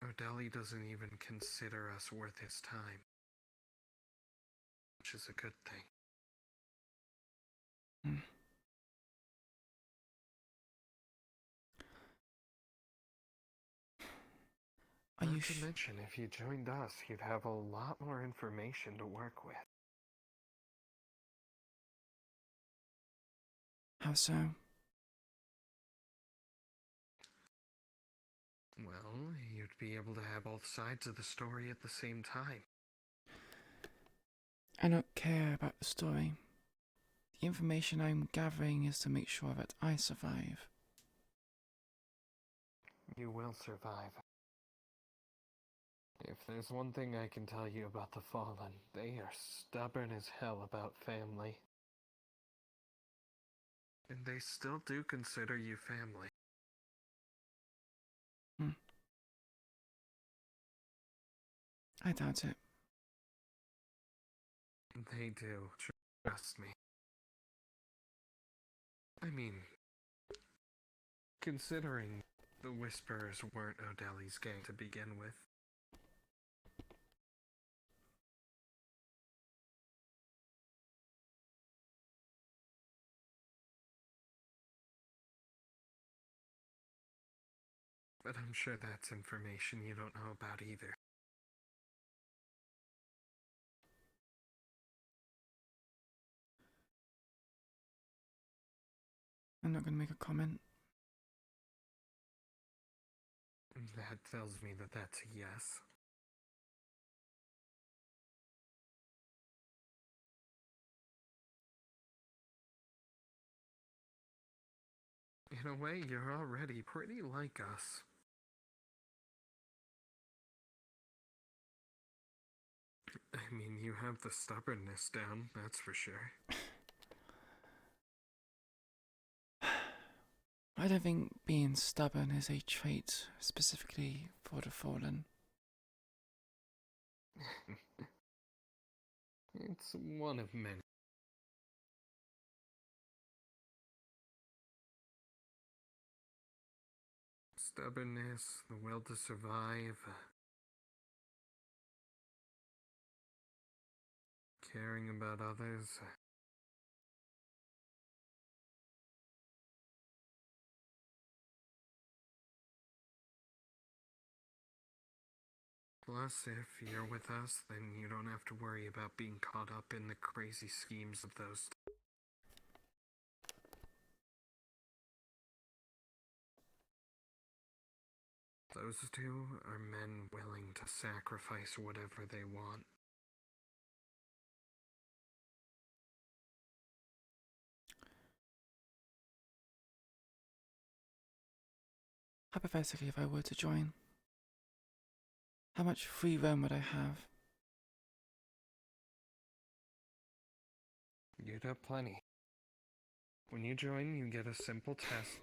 Odeli doesn't even consider us worth his time, which is a good thing. Not to mention, if you joined us, you'd have a lot more information to work with. How so? Well, you'd be able to have both sides of the story at the same time. I don't care about the story. The information I'm gathering is to make sure that I survive. You will survive. If there's one thing I can tell you about the Fallen, they are stubborn as hell about family. And they still do consider you family. I doubt it. They do, trust me. I mean, considering the Whisperers weren't Odeli's gang to begin with. But I'm sure that's information you don't know about either. I'm not going to make a comment. That tells me that that's a yes. In a way, you're already pretty like us. I mean, you have the stubbornness down, that's for sure. I don't think being stubborn is a trait specifically for the Fallen. It's one of many. Stubbornness, the will to survive, caring about others. Plus, if you're with us, then you don't have to worry about being caught up in the crazy schemes of those. Those two are men willing to sacrifice whatever they want. Hypothetically, if I were to join, how much free roam would I have? You'd have plenty. When you join, you get a simple test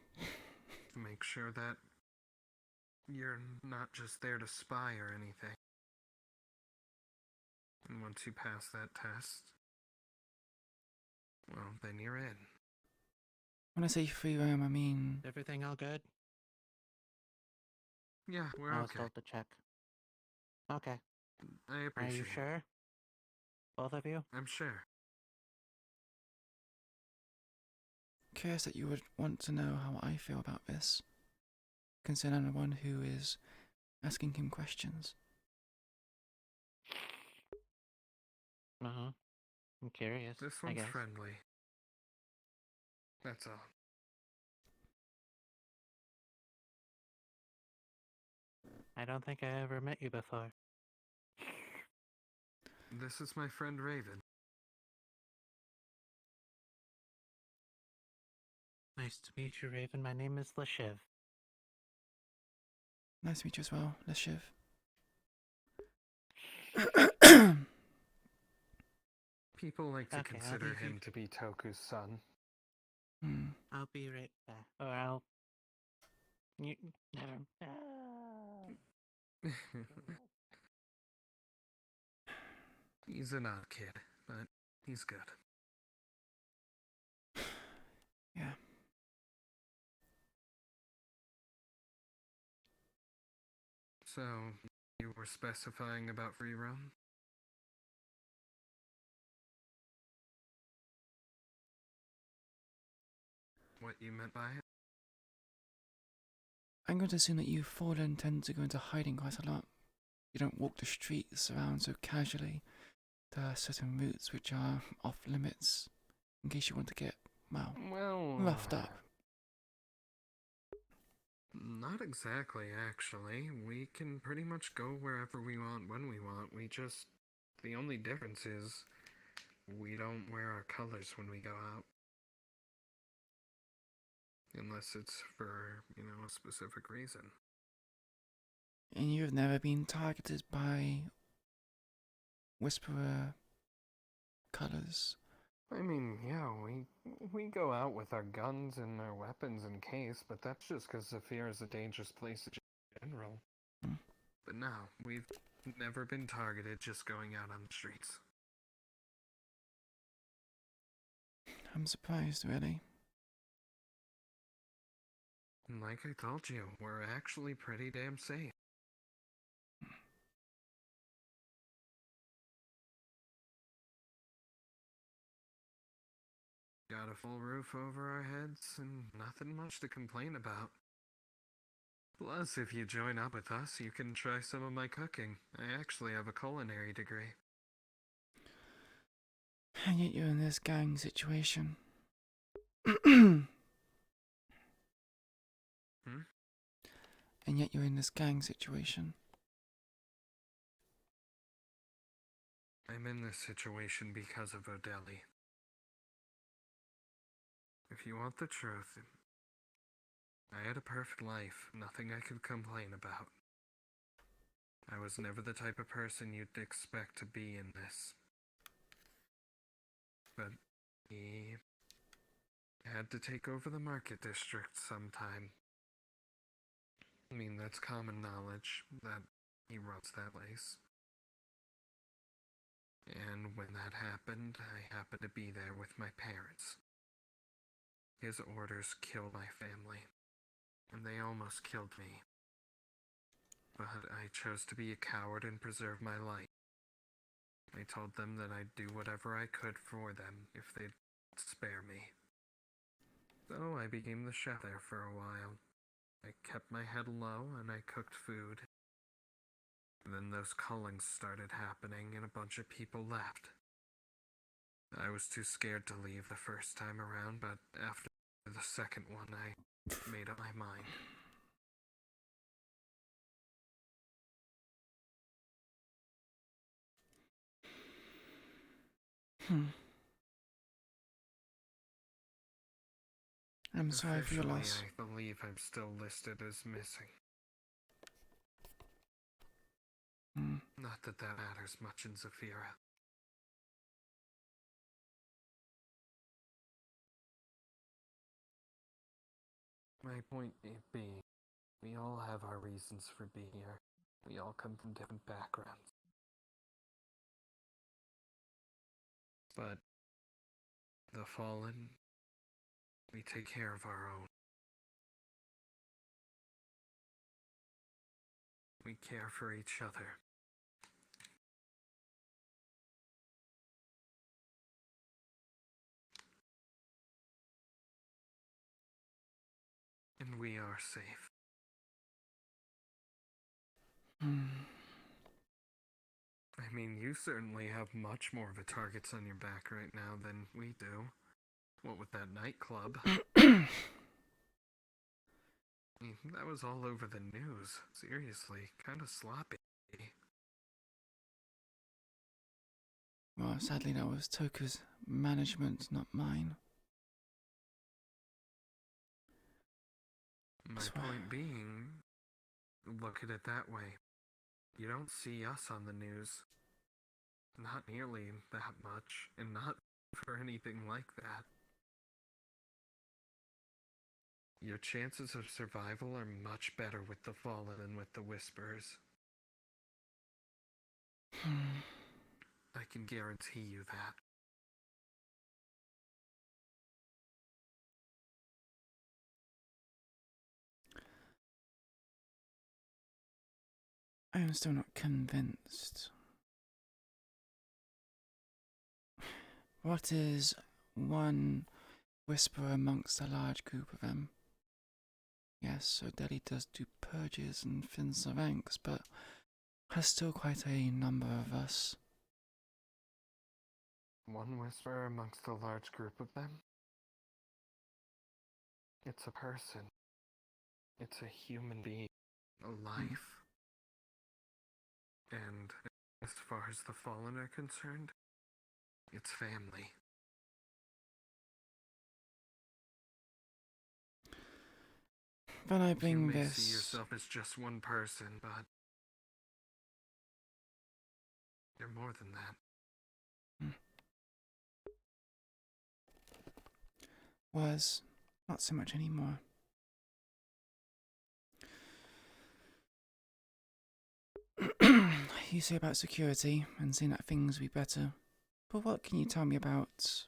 to make sure that you're not just there to spy or anything. And once you pass that test, well, then you're in. When I say free roam, I mean Everything all good? Yeah, we're I was okay. told to check. Okay. I Are appreciate you it. sure? Both of you? I'm sure. curious that you would want to know how I feel about this, considering I'm the one who is asking him questions. Uh-huh. I'm curious, This I one's guess. friendly. That's all. I don't think I ever met you before. This is my friend Raven. Nice to meet you, Raven. My name is Lashiv. Nice to meet you as well, Leshiv. People like to Okay, I'll consider leave you. him to be Toku's son. I'll be right back. Or I'll... You... Never... He's an odd kid, but he's good. Yeah. So, you were specifying about free roam? What you meant by it? I'm going to assume that you fallen tend to go into hiding quite a lot. You don't walk the streets around so casually. There are certain routes which are off limits, in case you want to get, well, roughed up. Not exactly, actually. We can pretty much go wherever we want when we want. The only difference is we don't wear our colors when we go out. Unless it's for, a specific reason. And you've never been targeted by Whisperer colors? I mean, yeah, we go out with our guns and our weapons in case, but that's just because Zafir is a dangerous place in general. But no, we've never been targeted just going out on the streets. I'm surprised, really. And like I told you, we're actually pretty damn safe. Got a full roof over our heads and nothing much to complain about. Plus, if you join up with us, you can try some of my cooking. I actually have a culinary degree. And yet you're in this gang situation. And yet you're in this gang situation. I'm in this situation because of Odeli. If you want the truth, I had a perfect life, nothing I could complain about. I was never the type of person you'd expect to be in this. But he had to take over the market district sometime. I mean, that's common knowledge that he runs that place. And when that happened, I happened to be there with my parents. His orders killed my family, and they almost killed me. But I chose to be a coward and preserve my life. I told them that I'd do whatever I could for them if they'd spare me. So I became the chef there for a while. I kept my head low and I cooked food. And then those cullings started happening and a bunch of people left. I was too scared to leave the first time around, but after the second one, I made up my mind. I'm sorry for your loss. I believe I'm still listed as missing. that that matters much in Zafira. My point being, we all have our reasons for being here. We all come from different backgrounds. But the fallen, we take care of our own. We care for each other. And we are safe. I mean, you certainly have much more of a targets on your back right now than we do. What with that nightclub? I mean, that was all over the news. Seriously, kind of sloppy. Well, sadly that was Toka's management, not mine. My point being, look at it that way. You don't see us on the news. Not nearly that much, and not for anything like that. Your chances of survival are much better with the Fallen than with the Whisperers. I can guarantee you that. I am still not convinced. What is one whisperer amongst a large group of them? Yes, so Delhi does do purges and thins the ranks, but has still quite a number of us. One whisperer amongst a large group of them? It's a person. It's a human being. A life. And as far as the Fallen are concerned, it's family. Then I bring you may this. see yourself as just one person, but you're more than that. Was not so much anymore. You say about security and seeing that things will be better, but what can you tell me about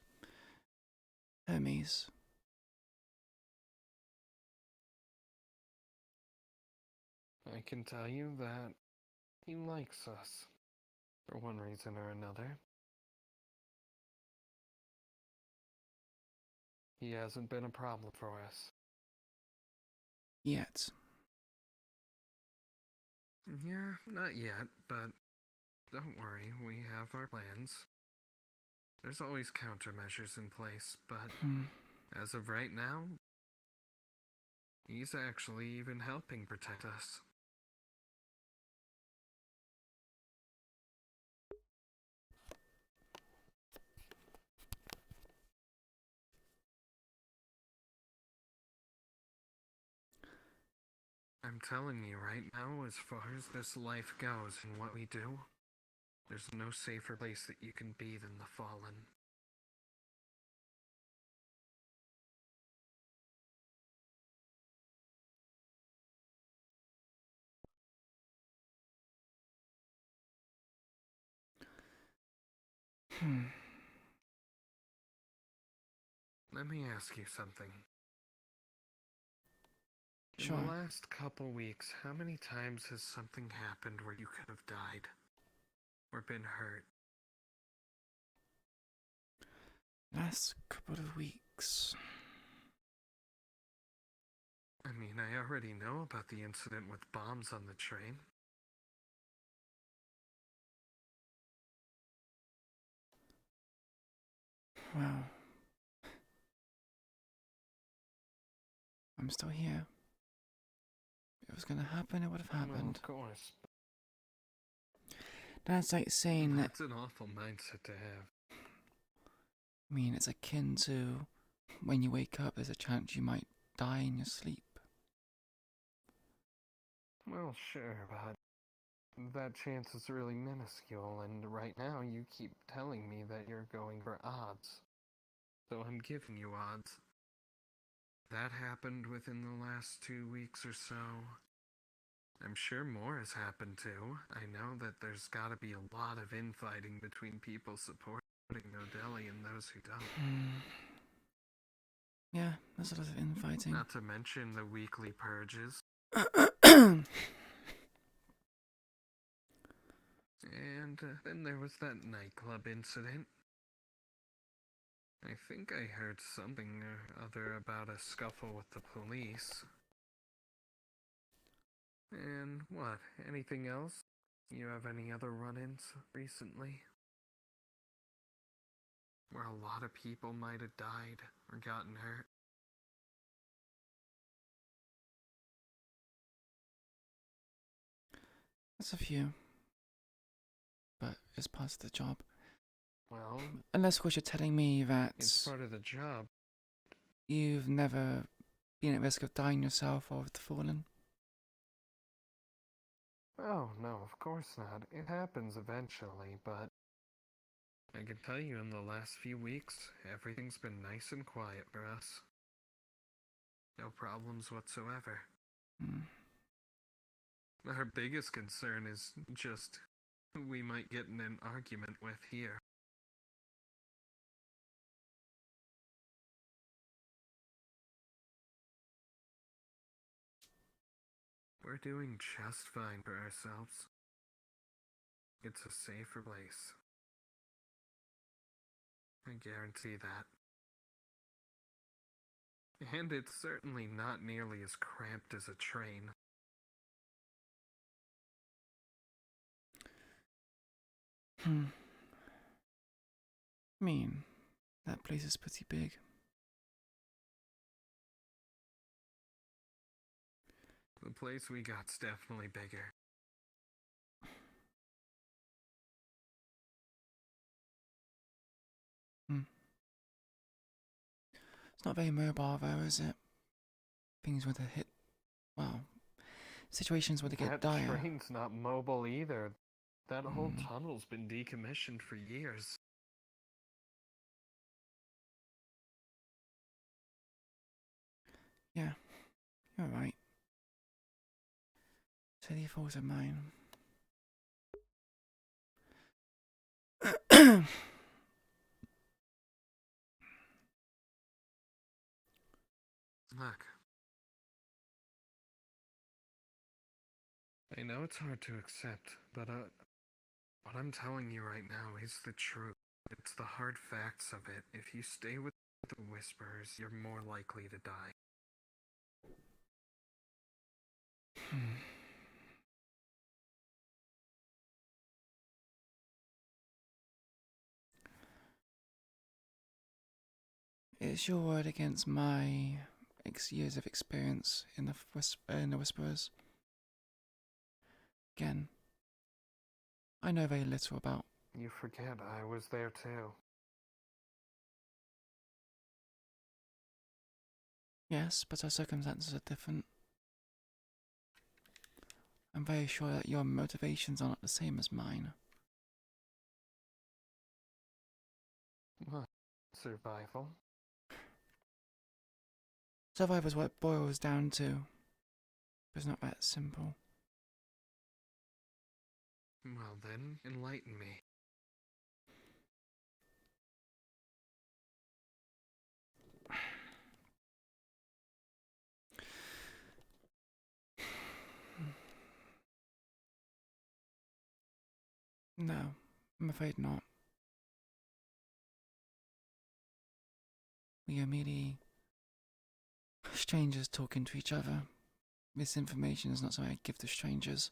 Hermes? I can tell you that he likes us, for one reason or another. He hasn't been a problem for us. Yet. Yeah, not yet, but don't worry, we have our plans. There's always countermeasures in place, but as of right now, he's actually even helping protect us. I'm telling you right now, as far as this life goes and what we do, there's no safer place that you can be than the Fallen. Let me ask you something. Sure. In the last couple weeks, how many times has something happened where you could have died? Or been hurt? Last couple of weeks. I mean, I already know about the incident with bombs on the train. Well, I'm still here. If it was gonna happen, it would have Well, happened. of course. That's like saying that. That's an awful mindset to have. I mean, it's akin to when you wake up, there's a chance you might die in your sleep. Well, sure, but that chance is really minuscule, and right now you keep telling me that you're going for odds. So I'm giving you odds. That happened within the last 2 weeks or so. I'm sure more has happened too. I know that there's gotta be a lot of infighting between people supporting Nodelli and those who don't. Yeah, there's a lot of infighting. Not to mention the weekly purges. And then there was that nightclub incident. I think I heard something or other about a scuffle with the police. And what, anything else? You have any other run-ins recently? Where a lot of people might have died or gotten hurt? There's a few. But it's part of the job. Well, Unless, of course, you're telling me that it's part of the job. you've never been at risk of dying yourself or with the fallen. Oh, no, of course not. It happens eventually, but I can tell you in the last few weeks, everything's been nice and quiet for us. No problems whatsoever. Our biggest concern is just who we might get in an argument with here. We're doing just fine for ourselves. It's a safer place. I guarantee that. And it's certainly not nearly as cramped as a train. I mean, that place is pretty big. The place we got's definitely bigger. It's not very mobile though, is it? Things were to hit, well, situations were to get dire. That train's not mobile either. That whole tunnel's been decommissioned for years. Yeah, you're right. So the fault of mine. Look. I know it's hard to accept, but what I'm telling you right now is the truth. It's the hard facts of it. If you stay with the Whisperers, you're more likely to die. It's your word against my years of experience in the Whisperers. Again, I know very little about. You forget I was there too. Yes, but our circumstances are different. I'm very sure that your motivations are not the same as mine. What? Survival? Survival is what it boils down to. But it's not that simple. Well then, enlighten me. No, I'm afraid not. We are merely strangers talking to each other. This information is not something I give to strangers.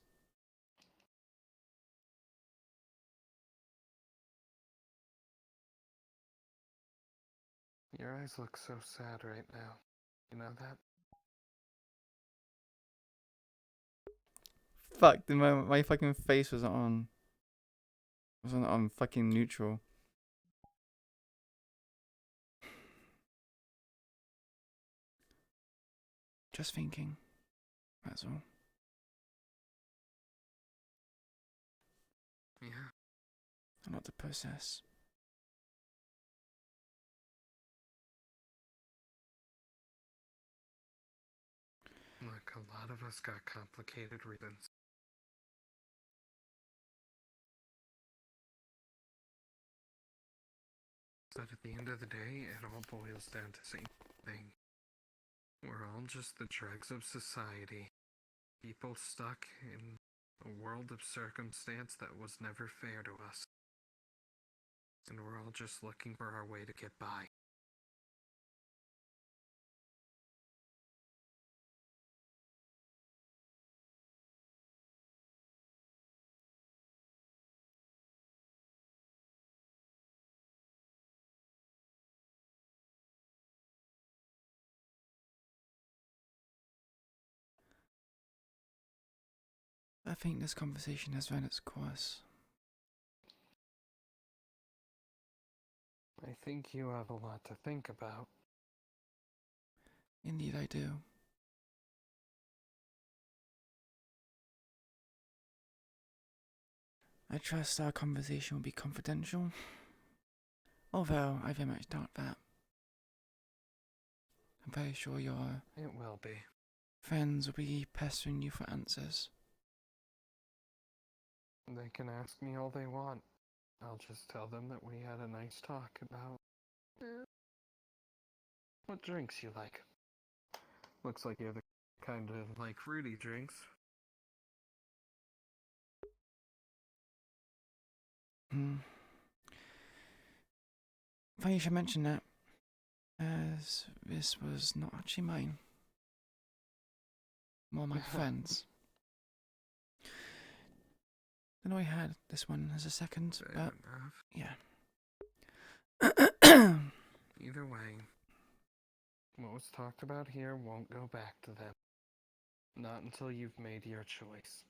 Your eyes look so sad right now. You know that? Fuck, my fucking face was on fucking neutral. Just thinking. That's all. a lot to process. Look, a lot of us got complicated reasons. But at the end of the day, it all boils down to the same thing. We're all just the dregs of society. People stuck in a world of circumstance that was never fair to us. And we're all just looking for our way to get by. I think this conversation has run its course. I think you have a lot to think about. Indeed I do. I trust our conversation will be confidential, although I very much doubt that. I'm very sure your It will be. friends will be pestering you for answers. They can ask me all they want. I'll just tell them that we had a nice talk about what drinks you like. Looks like you're the kind of like fruity drinks. Funny you should mention that, as this was not actually mine. More my friends. I know I had this one as a second, Fair but enough. yeah. Either way, what was talked about here won't go back to them. Not until you've made your choice.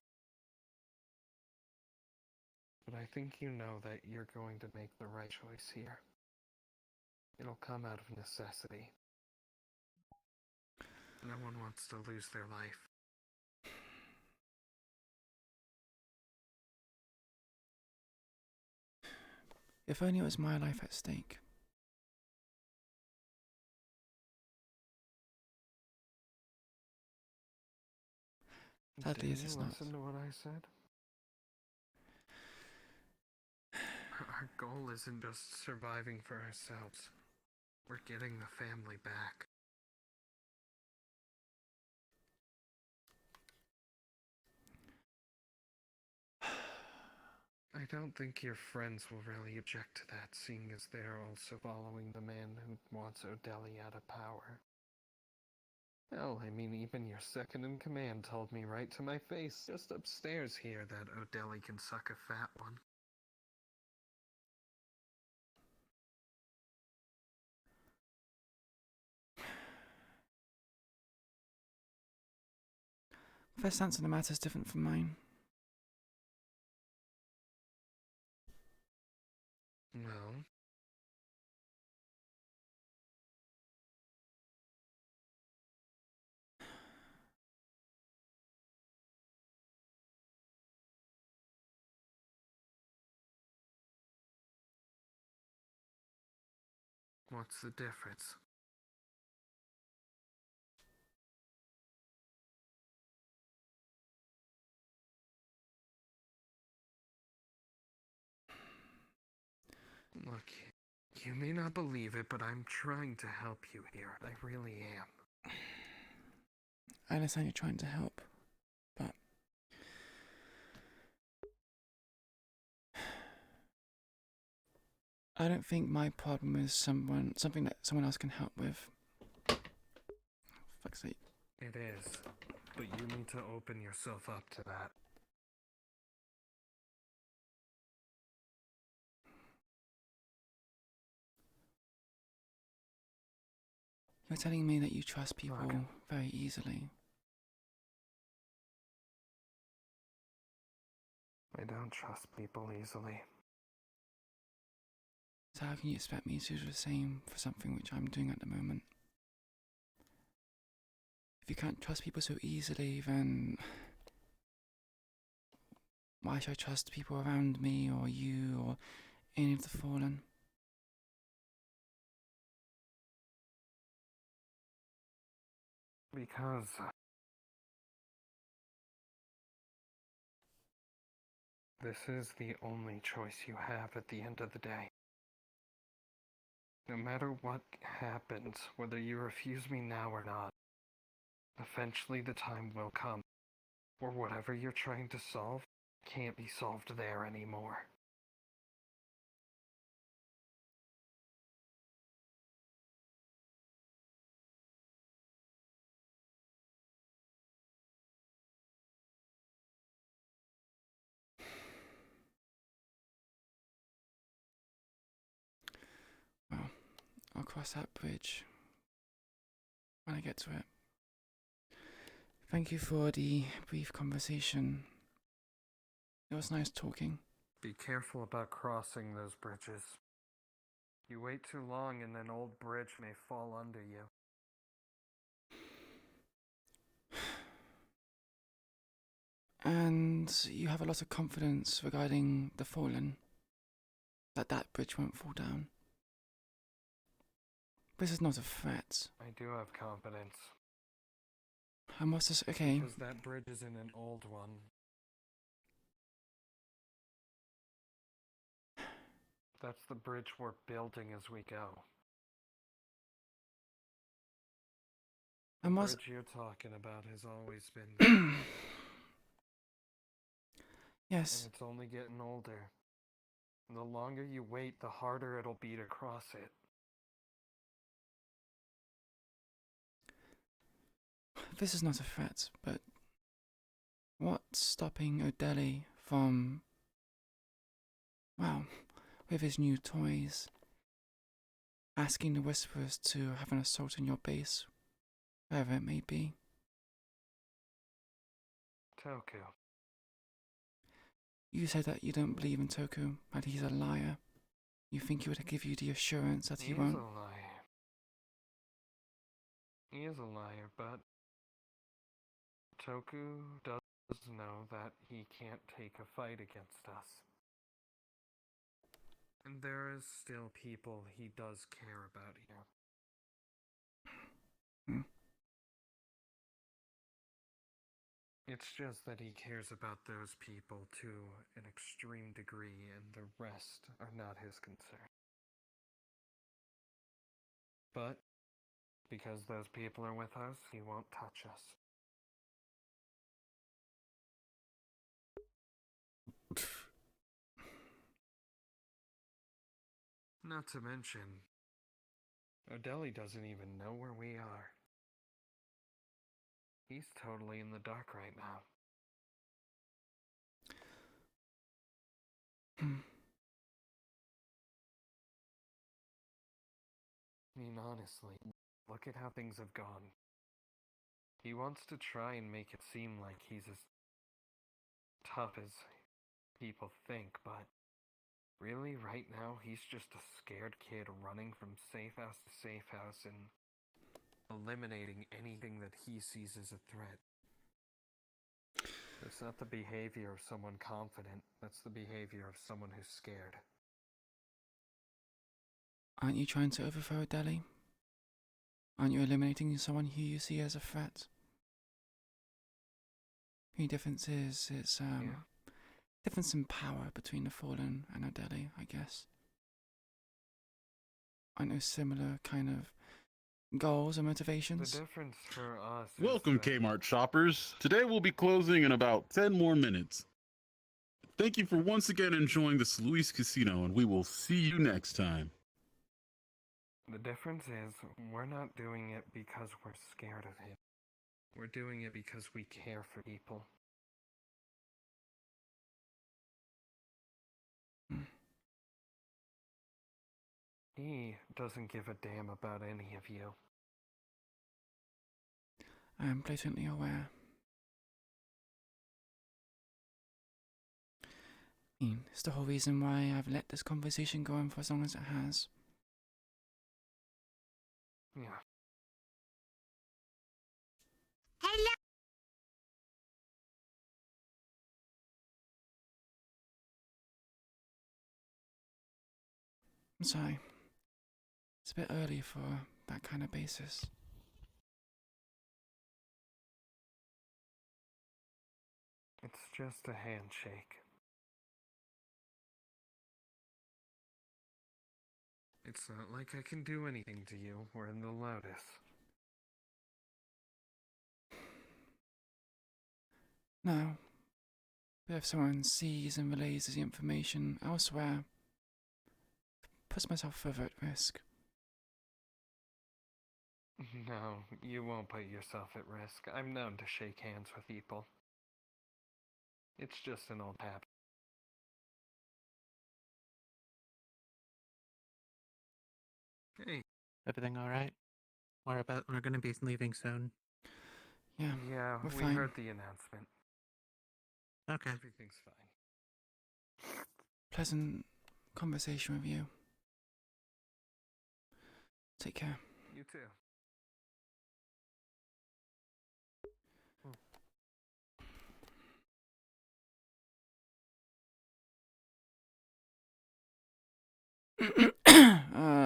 But I think you know that you're going to make the right choice here. It'll come out of necessity. No one wants to lose their life. If only it was my life at stake. Sadly, Didn't it's you not. listen to what I said? Our goal isn't just surviving for ourselves. We're getting the family back. I don't think your friends will really object to that, seeing as they're also following the man who wants O'Delly out of power. Hell, I mean, even your second in command told me right to my face, just upstairs here, that O'Delly can suck a fat one. Their stance on the matter is different from mine. Well, what's the difference? Look, you may not believe it, but I'm trying to help you here. I really am. I understand you're trying to help, but I don't think my problem is something that someone else can help with. Fuck's sake. It is, but you need to open yourself up to that. You're telling me that you trust people Look. very easily. I don't trust people easily. So how can you expect me to do the same for something which I'm doing at the moment? If you can't trust people so easily, then why should I trust people around me or you or any of the fallen? Because this is the only choice you have at the end of the day. No matter what happens, whether you refuse me now or not, eventually the time will come where whatever you're trying to solve can't be solved there anymore. Well, I'll cross that bridge when I get to it. Thank you for the brief conversation. It was nice talking. Be careful about crossing those bridges. You wait too long and an old bridge may fall under you. And you have a lot of confidence regarding the fallen, that that bridge won't fall down. This is not a threat. I do have confidence. And what's this? Okay. Because that bridge isn't an old one. That's the bridge we're building as we go. And The what's... bridge you're talking about has always been there. Yes. And it's only getting older. And the longer you wait, the harder it'll be to cross it. This is not a threat, but what's stopping O'Delly from, well, with his new toys, asking the Whisperers to have an assault on your base, wherever it may be? Toku. You said that you don't believe in Toku, that he's a liar. You think he would give you the assurance that he He is won't? a liar. He is a liar, but Toku does know that he can't take a fight against us. And there is still people he does care about here. Hmm. It's just that he cares about those people to an extreme degree, and the rest are not his concern. But because those people are with us, he won't touch us. Not to mention, O'Delly doesn't even know where we are. He's totally in the dark right now. I mean, honestly, look at how things have gone. He wants to try and make it seem like he's as tough as people think, but really, right now, he's just a scared kid running from safe house to safe house and eliminating anything that he sees as a threat. That's not the behavior of someone confident. That's the behavior of someone who's scared. Aren't you trying to overthrow O'Delly? Aren't you eliminating someone who you see as a threat? The difference is, it's difference in power between the Fallen and O'Delly, I guess. Aren't there similar kind of goals and motivations? The difference for us is Welcome, that Kmart shoppers. Today we'll be closing in about 10 more minutes. Thank you for once again enjoying the Luis Casino, and we will see you next time. The difference is, we're not doing it because we're scared of him. We're doing it because we care for people. He doesn't give a damn about any of you. I am blatantly aware. I mean, it's the whole reason why I've let this conversation go on for as long as it has. Yeah. Hello. I'm sorry. It's a bit early for that kind of basis. It's just a handshake. It's not like I can do anything to you. We're in the Lotus. No. But if someone sees and relays the information elsewhere, puts myself further at risk. No, you won't put yourself at risk. I'm known to shake hands with people. It's just an old habit. Hey. Everything all right? We're gonna be leaving soon. Yeah, Yeah, we're we fine. heard the announcement. Okay. Everything's fine. Pleasant conversation with you. Take care. You too.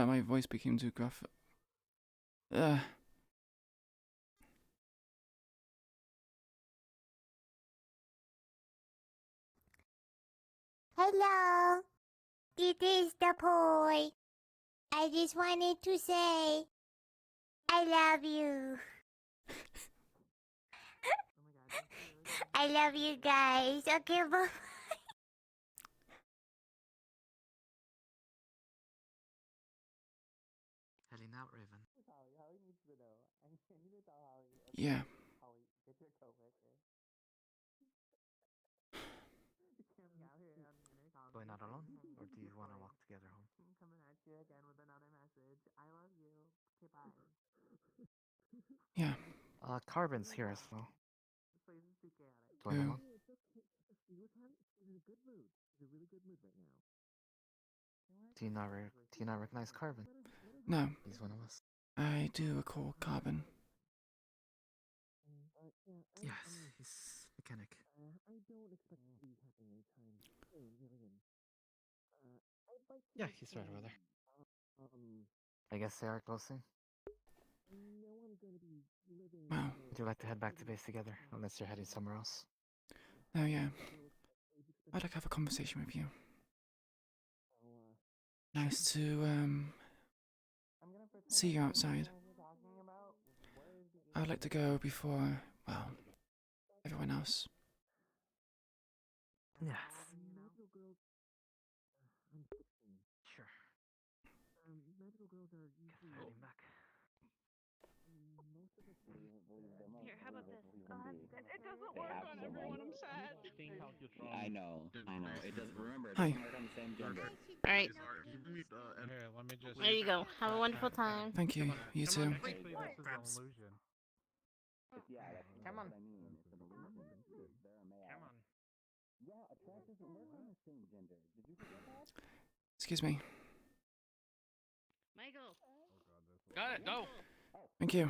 My voice became too gruff. Hello, this is the boy. I just wanted to say I love you. I love you guys. Okay, bye. Heading out, Raven. Yeah. Going out alone, or do you want to walk together home? Yeah. Carbon's here as well. Going Who? alone? Do you not recognize Carbon? No, He's one of us. I do recall Carbon. Yes, he's mechanic. Yeah, he's right over there. I guess they are closing. Wow. Would you like to head back to base together, unless you're heading somewhere else? Oh, yeah. I'd like to have a conversation with you. Nice to, see you outside. I'd like to go before, well, everyone else. Yes. Sure. Heading back. Here, how about this? It doesn't work on everyone, I'm sad. I know. It doesn't. Remember, it Hi. doesn't work on the same gender. Alright, Here, let me just. there you go. Have a wonderful time. Thank you. You too. Hopefully this is an illusion. Yeah, that's Come on. what I mean. It's an illusion. They're a male. Come on. Yeah, attract doesn't work on the same gender. Did you forget that? Excuse me. Michael. Got it. Go. Thank you.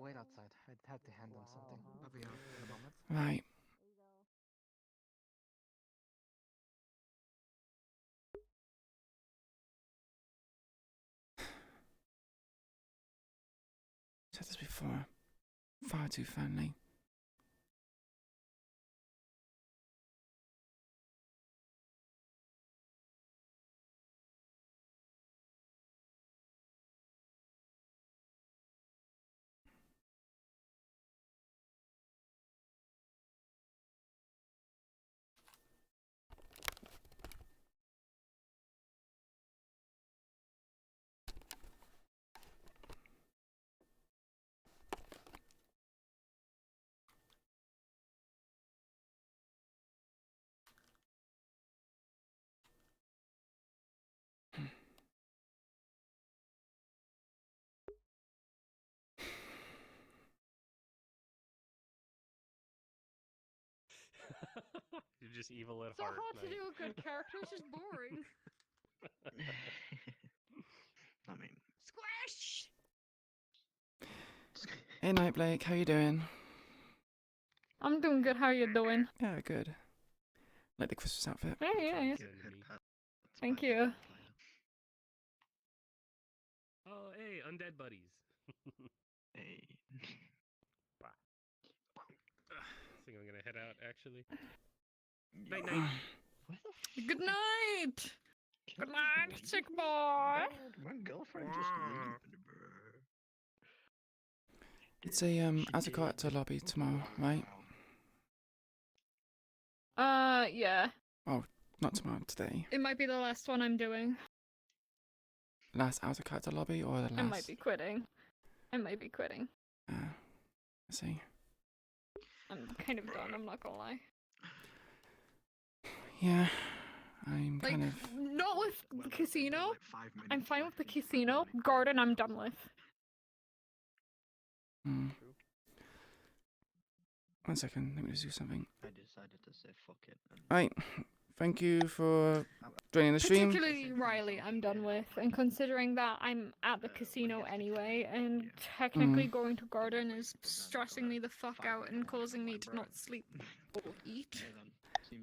Wait outside. I'd have to hand them something. I'll be out in a moment. Right. Said this before. Far too friendly. You're just evil at So heart. hard to do a good character, it's just boring. I mean, Squish! Hey, Night Blake, how you doing? I'm doing good. How are you doing? Yeah, good. Like the Christmas outfit. Yeah. Thank you. Oh, hey, undead buddies. Hey. I think I'm gonna head out, actually. Night, night. Good night. Good night, sick boy. My girlfriend just leaving. It's a outer character lobby tomorrow, right? Yeah. Oh, not tomorrow, today. It might be the last one I'm doing. Last outer character lobby or the last? I might be quitting. I see. I'm kind of done, I'm not gonna lie. Yeah, I'm Like, kind of. not with the casino. I'm fine with the casino. Garden, I'm done with. Hmm. 1 second, let me just do something. I decided to say fuck it. Right, thank you for joining the stream. Particularly Riley, I'm done with. And considering that I'm at the casino anyway, and technically going to Garden is stressing me the fuck out and causing me to not sleep or eat.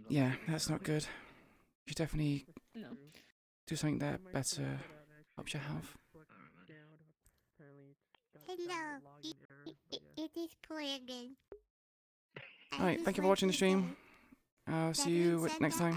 Yeah, that's not good. You should definitely No. do something that better helps your health. Hello. It is Corrigan. Alright, thank you for watching the stream. I'll see you next time.